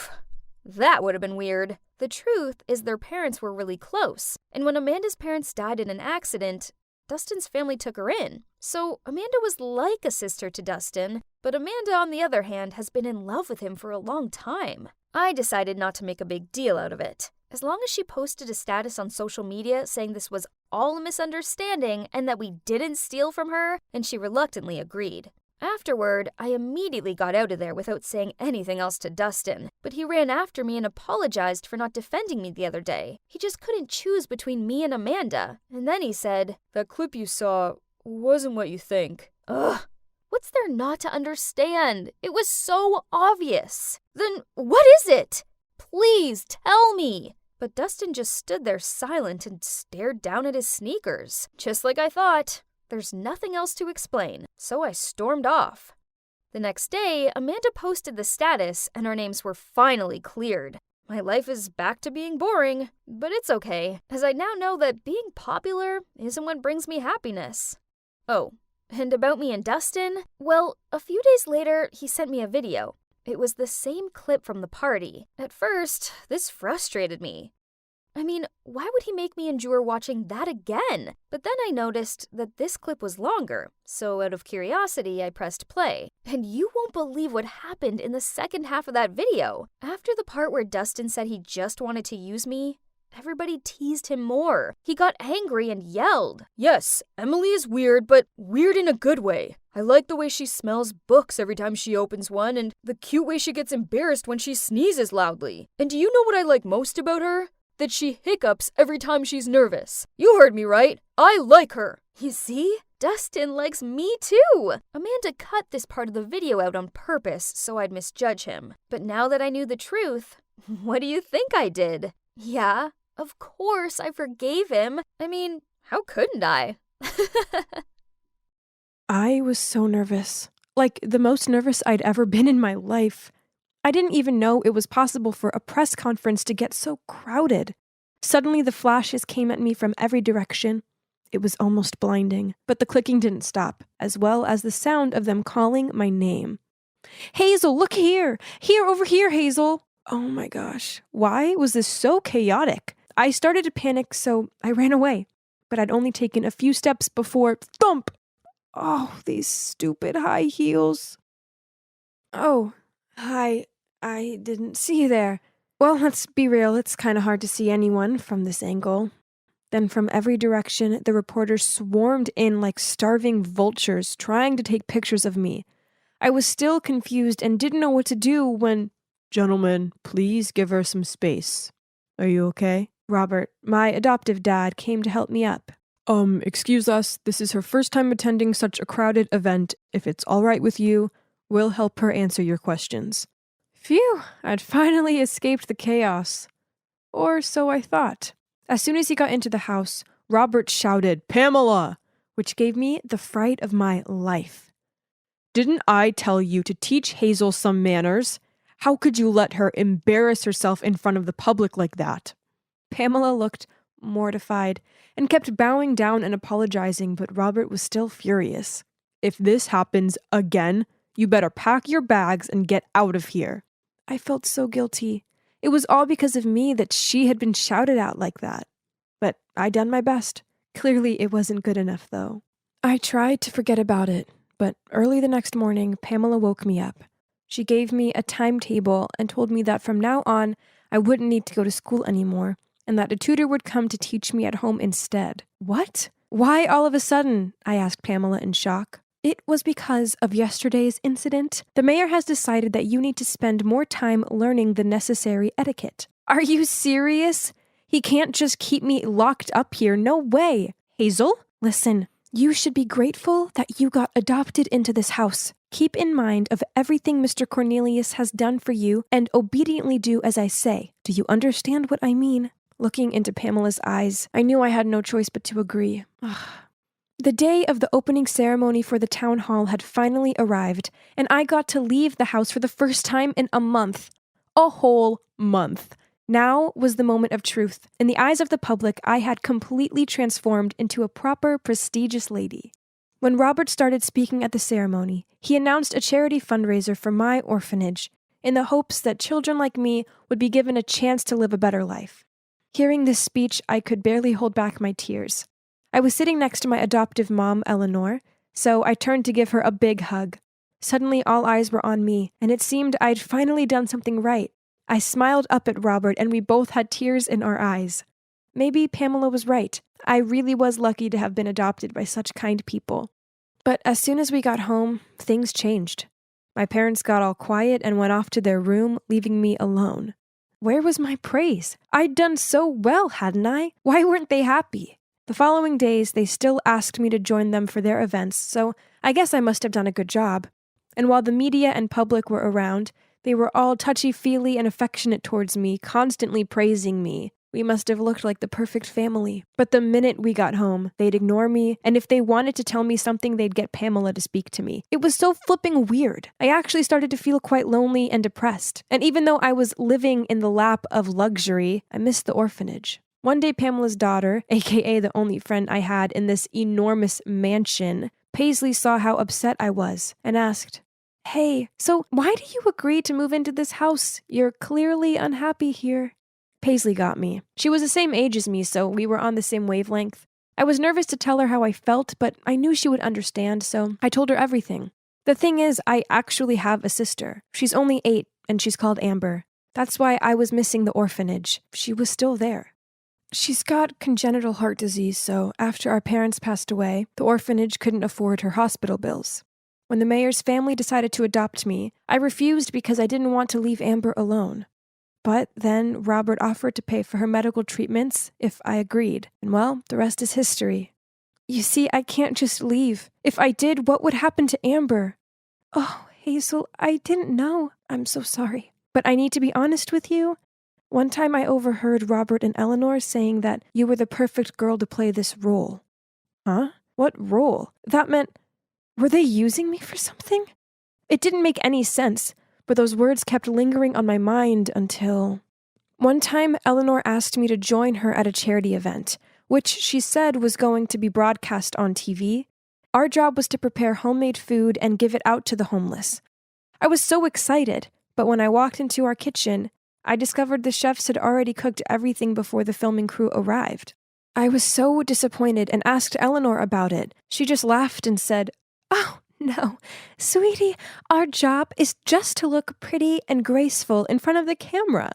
that would have been weird. The truth is their parents were really close, and when Amanda's parents died in an accident, Dustin's family took her in. So Amanda was like a sister to Dustin, but Amanda, on the other hand, has been in love with him for a long time. I decided not to make a big deal out of it. As long as she posted a status on social media saying this was all a misunderstanding and that we didn't steal from her, and she reluctantly agreed. Afterward, I immediately got out of there without saying anything else to Dustin, but he ran after me and apologized for not defending me the other day. He just couldn't choose between me and Amanda. And then he said, That clip you saw wasn't what you think. "Ugh, what's there not to understand? It was so obvious. Then what is it? Please tell me." But Dustin just stood there silent and stared down at his sneakers. Just like I thought. There's nothing else to explain, so I stormed off. The next day, Amanda posted the status and our names were finally cleared. My life is back to being boring, but it's okay, as I now know that being popular isn't what brings me happiness. Oh, and about me and Dustin? Well, a few days later, he sent me a video. It was the same clip from the party. At first, this frustrated me. I mean, why would he make me endure watching that again? But then I noticed that this clip was longer, so out of curiosity, I pressed play. And you won't believe what happened in the second half of that video. After the part where Dustin said he just wanted to use me, everybody teased him more. He got angry and yelled. Yes, Emily is weird, but weird in a good way. I like the way she smells books every time she opens one, and the cute way she gets embarrassed when she sneezes loudly. And do you know what I like most about her? That she hiccups every time she's nervous. You heard me right. I like her. You see? Dustin likes me too. Amanda cut this part of the video out on purpose so I'd misjudge him. But now that I knew the truth, what do you think I did? Yeah, of course I forgave him. I mean, how couldn't I? I was so nervous. Like, the most nervous I'd ever been in my life. I didn't even know it was possible for a press conference to get so crowded. Suddenly, the flashes came at me from every direction. It was almost blinding, but the clicking didn't stop, as well as the sound of them calling my name. Hazel, look here! Here, over here, Hazel! Oh my gosh, why was this so chaotic? I started to panic, so I ran away, but I'd only taken a few steps before thump! Oh, these stupid high heels. Oh, hi. I didn't see you there. Well, let's be real, it's kind of hard to see anyone from this angle. Then from every direction, the reporters swarmed in like starving vultures, trying to take pictures of me. I was still confused and didn't know what to do when... Gentlemen, please give her some space. Are you okay? Robert, my adoptive dad, came to help me up. Excuse us, this is her first time attending such a crowded event. If it's all right with you, we'll help her answer your questions. Phew, I'd finally escaped the chaos. Or so I thought. As soon as he got into the house, Robert shouted, "Pamela!" which gave me the fright of my life. Didn't I tell you to teach Hazel some manners? How could you let her embarrass herself in front of the public like that? Pamela looked mortified and kept bowing down and apologizing, but Robert was still furious. If this happens again, you better pack your bags and get out of here. I felt so guilty. It was all because of me that she had been shouted at like that. But I'd done my best. Clearly it wasn't good enough, though. I tried to forget about it, but early the next morning, Pamela woke me up. She gave me a timetable and told me that from now on, I wouldn't need to go to school anymore, and that a tutor would come to teach me at home instead. What? Why all of a sudden? I asked Pamela in shock. It was because of yesterday's incident. The mayor has decided that you need to spend more time learning the necessary etiquette. Are you serious? He can't just keep me locked up here. No way. Hazel, listen, you should be grateful that you got adopted into this house. Keep in mind of everything Mr. Cornelius has done for you and obediently do as I say. Do you understand what I mean? Looking into Pamela's eyes, I knew I had no choice but to agree. The day of the opening ceremony for the town hall had finally arrived, and I got to leave the house for the first time in a month. A whole month. Now was the moment of truth. In the eyes of the public, I had completely transformed into a proper, prestigious lady. When Robert started speaking at the ceremony, he announced a charity fundraiser for my orphanage, in the hopes that children like me would be given a chance to live a better life. Hearing this speech, I could barely hold back my tears. I was sitting next to my adoptive mom, Eleanor, so I turned to give her a big hug. Suddenly, all eyes were on me, and it seemed I'd finally done something right. I smiled up at Robert, and we both had tears in our eyes. Maybe Pamela was right. I really was lucky to have been adopted by such kind people. But as soon as we got home, things changed. My parents got all quiet and went off to their room, leaving me alone. Where was my praise? I'd done so well, hadn't I? Why weren't they happy? The following days, they still asked me to join them for their events, so I guess I must have done a good job. And while the media and public were around, they were all touchy-feely and affectionate towards me, constantly praising me. We must have looked like the perfect family. But the minute we got home, they'd ignore me, and if they wanted to tell me something, they'd get Pamela to speak to me. It was so flipping weird. I actually started to feel quite lonely and depressed. And even though I was living in the lap of luxury, I missed the orphanage. One day, Pamela's daughter, aka the only friend I had in this enormous mansion, Paisley saw how upset I was and asked, "Hey, so why do you agree to move into this house? You're clearly unhappy here." Paisley got me. She was the same age as me, so we were on the same wavelength. I was nervous to tell her how I felt, but I knew she would understand, so I told her everything. The thing is, I actually have a sister. She's only 8, and she's called Amber. That's why I was missing the orphanage. She was still there. She's got congenital heart disease, so after our parents passed away, the orphanage couldn't afford her hospital bills. When the mayor's family decided to adopt me, I refused because I didn't want to leave Amber alone. But then Robert offered to pay for her medical treatments if I agreed. And well, the rest is history. You see, I can't just leave. If I did, what would happen to Amber? Oh, Hazel, I didn't know. I'm so sorry. But I need to be honest with you. One time I overheard Robert and Eleanor saying that you were the perfect girl to play this role. Huh? What role? That meant... Were they using me for something? It didn't make any sense, but those words kept lingering on my mind until... One time, Eleanor asked me to join her at a charity event, which she said was going to be broadcast on TV. Our job was to prepare homemade food and give it out to the homeless. I was so excited, but when I walked into our kitchen, I discovered the chefs had already cooked everything before the filming crew arrived. I was so disappointed and asked Eleanor about it. She just laughed and said, "Oh, no, sweetie, our job is just to look pretty and graceful in front of the camera."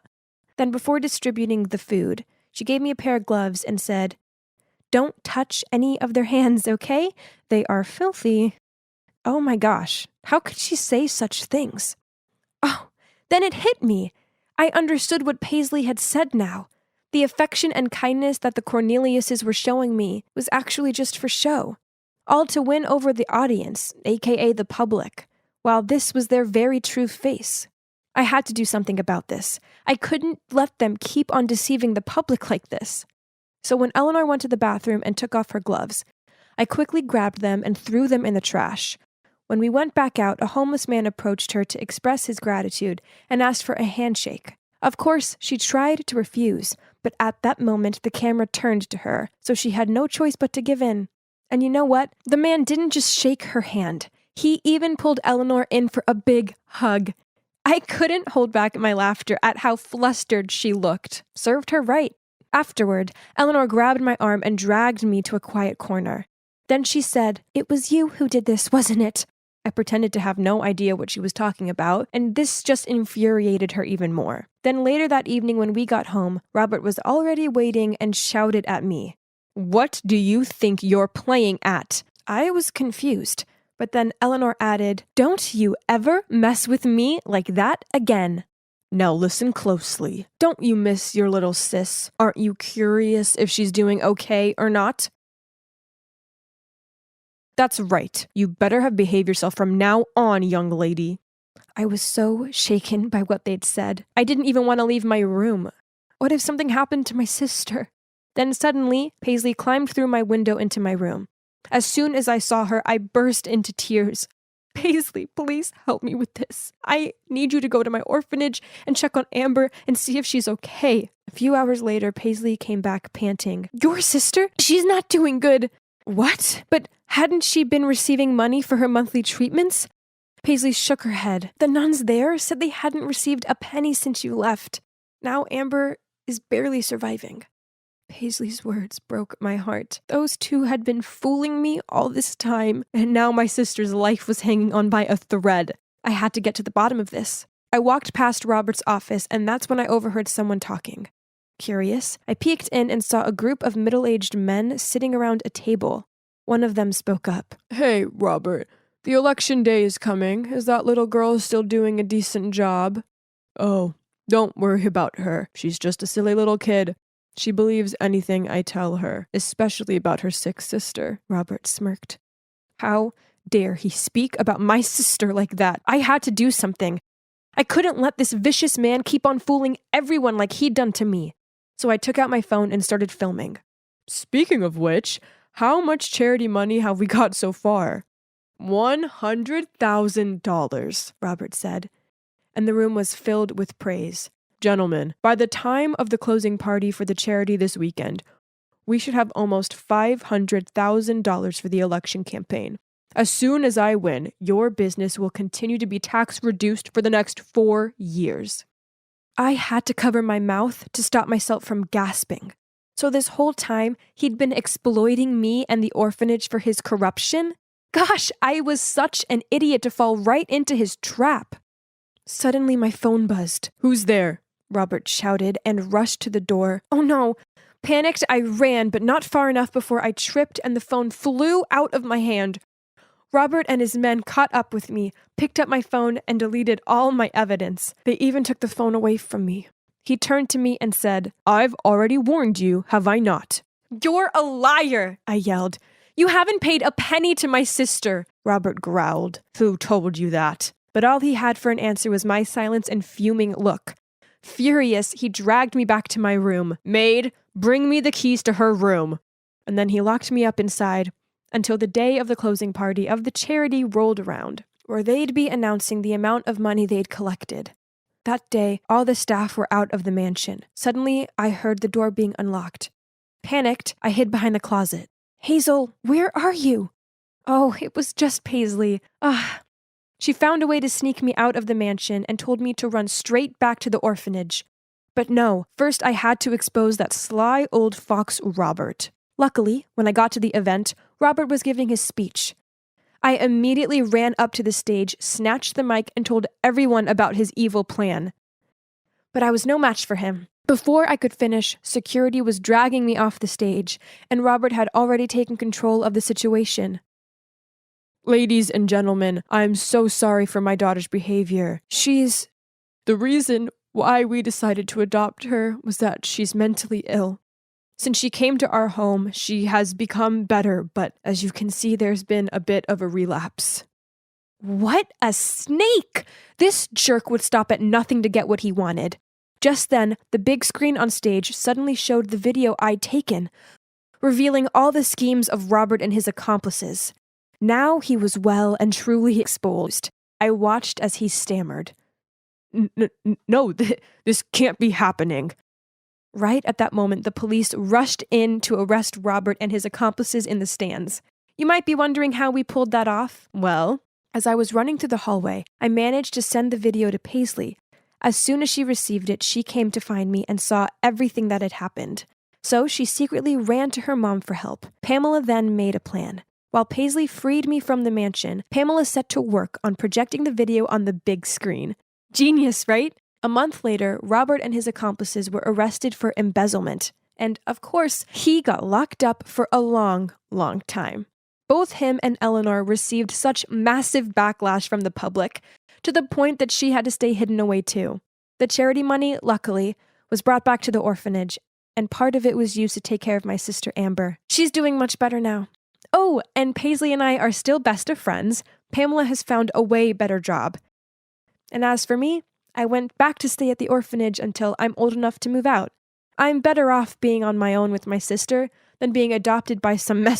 Then before distributing the food, she gave me a pair of gloves and said, "Don't touch any of their hands, okay? They are filthy." Oh my gosh, how could she say such things? Oh, then it hit me. I understood what Paisley had said now. The affection and kindness that the Corneliuses were showing me was actually just for show. All to win over the audience, aka the public, while this was their very true face. I had to do something about this. I couldn't let them keep on deceiving the public like this. So when Eleanor went to the bathroom and took off her gloves, I quickly grabbed them and threw them in the trash. When we went back out, a homeless man approached her to express his gratitude and asked for a handshake. Of course, she tried to refuse, but at that moment the camera turned to her, so she had no choice but to give in. And you know what? The man didn't just shake her hand. He even pulled Eleanor in for a big hug. I couldn't hold back my laughter at how flustered she looked. Served her right. Afterward, Eleanor grabbed my arm and dragged me to a quiet corner. Then she said, "It was you who did this, wasn't it?" I pretended to have no idea what she was talking about, and this just infuriated her even more. Then later that evening when we got home, Robert was already waiting and shouted at me, "What do you think you're playing at?" I was confused, but then Eleanor added, "Don't you ever mess with me like that again." Now listen closely. Don't you miss your little sis? Aren't you curious if she's doing okay or not? That's right. You better have behaved yourself from now on, young lady. I was so shaken by what they'd said. I didn't even want to leave my room. What if something happened to my sister? Then suddenly, Paisley climbed through my window into my room. As soon as I saw her, I burst into tears. "Paisley, please help me with this. I need you to go to my orphanage and check on Amber and see if she's okay." A few hours later, Paisley came back panting. "Your sister? She's not doing good." What? But hadn't she been receiving money for her monthly treatments? Paisley shook her head. "The nuns there said they hadn't received a penny since you left. Now Amber is barely surviving." Paisley's words broke my heart. Those two had been fooling me all this time, and now my sister's life was hanging on by a thread. I had to get to the bottom of this. I walked past Robert's office, and that's when I overheard someone talking. Curious, I peeked in and saw a group of middle-aged men sitting around a table. One of them spoke up. Hey, Robert, the election day is coming. Is that little girl still doing a decent job? Oh, don't worry about her. She's just a silly little kid. She believes anything I tell her, especially about her sick sister. Robert smirked. How dare he speak about my sister like that? I had to do something. I couldn't let this vicious man keep on fooling everyone like he'd done to me. So I took out my phone and started filming. Speaking of which, how much charity money have we got so far? $100,000, Robert said, and the room was filled with praise. Gentlemen, by the time of the closing party for the charity this weekend, we should have almost $500,000 for the election campaign. As soon as I win, your business will continue to be tax reduced for the next 4 years. I had to cover my mouth to stop myself from gasping. So this whole time, he'd been exploiting me and the orphanage for his corruption? Gosh, I was such an idiot to fall right into his trap. Suddenly my phone buzzed. Who's there? Robert shouted and rushed to the door. Oh no! Panicked, I ran, but not far enough before I tripped and the phone flew out of my hand. Robert and his men caught up with me, picked up my phone, and deleted all my evidence. They even took the phone away from me. He turned to me and said, I've already warned you, have I not? You're a liar, I yelled. You haven't paid a penny to my sister. Robert growled. Who told you that? But all he had for an answer was my silence and fuming look. Furious, he dragged me back to my room. Maid, bring me the keys to her room. And then he locked me up inside until the day of the closing party of the charity rolled around, where they'd be announcing the amount of money they'd collected. That day, all the staff were out of the mansion. Suddenly, I heard the door being unlocked. Panicked, I hid behind the closet. Hazel, where are you? Oh, it was just Paisley. She found a way to sneak me out of the mansion and told me to run straight back to the orphanage. But no, first I had to expose that sly old fox Robert. Luckily, when I got to the event, Robert was giving his speech. I immediately ran up to the stage, snatched the mic, and told everyone about his evil plan. But I was no match for him. Before I could finish, security was dragging me off the stage, and Robert had already taken control of the situation. Ladies and gentlemen, I'm so sorry for my daughter's behavior. The reason why we decided to adopt her was that she's mentally ill. Since she came to our home, she has become better, but as you can see, there's been a bit of a relapse. What a snake! This jerk would stop at nothing to get what he wanted. Just then, the big screen on stage suddenly showed the video I'd taken, revealing all the schemes of Robert and his accomplices. Now he was well and truly exposed. I watched as he stammered. No, this can't be happening. Right at that moment, the police rushed in to arrest Robert and his accomplices in the stands. You might be wondering how we pulled that off. Well, as I was running through the hallway, I managed to send the video to Paisley. As soon as she received it, she came to find me and saw everything that had happened. So she secretly ran to her mom for help. Pamela then made a plan. While Paisley freed me from the mansion, Pamela set to work on projecting the video on the big screen. Genius, right? A month later, Robert and his accomplices were arrested for embezzlement. And, of course, he got locked up for a long, long time. Both him and Eleanor received such massive backlash from the public, to the point that she had to stay hidden away too. The charity money, luckily, was brought back to the orphanage, and part of it was used to take care of my sister Amber. She's doing much better now. Oh, and Paisley and I are still best of friends. Pamela has found a way better job. And as for me, I went back to stay at the orphanage until I'm old enough to move out. I'm better off being on my own with my sister than being adopted by some mess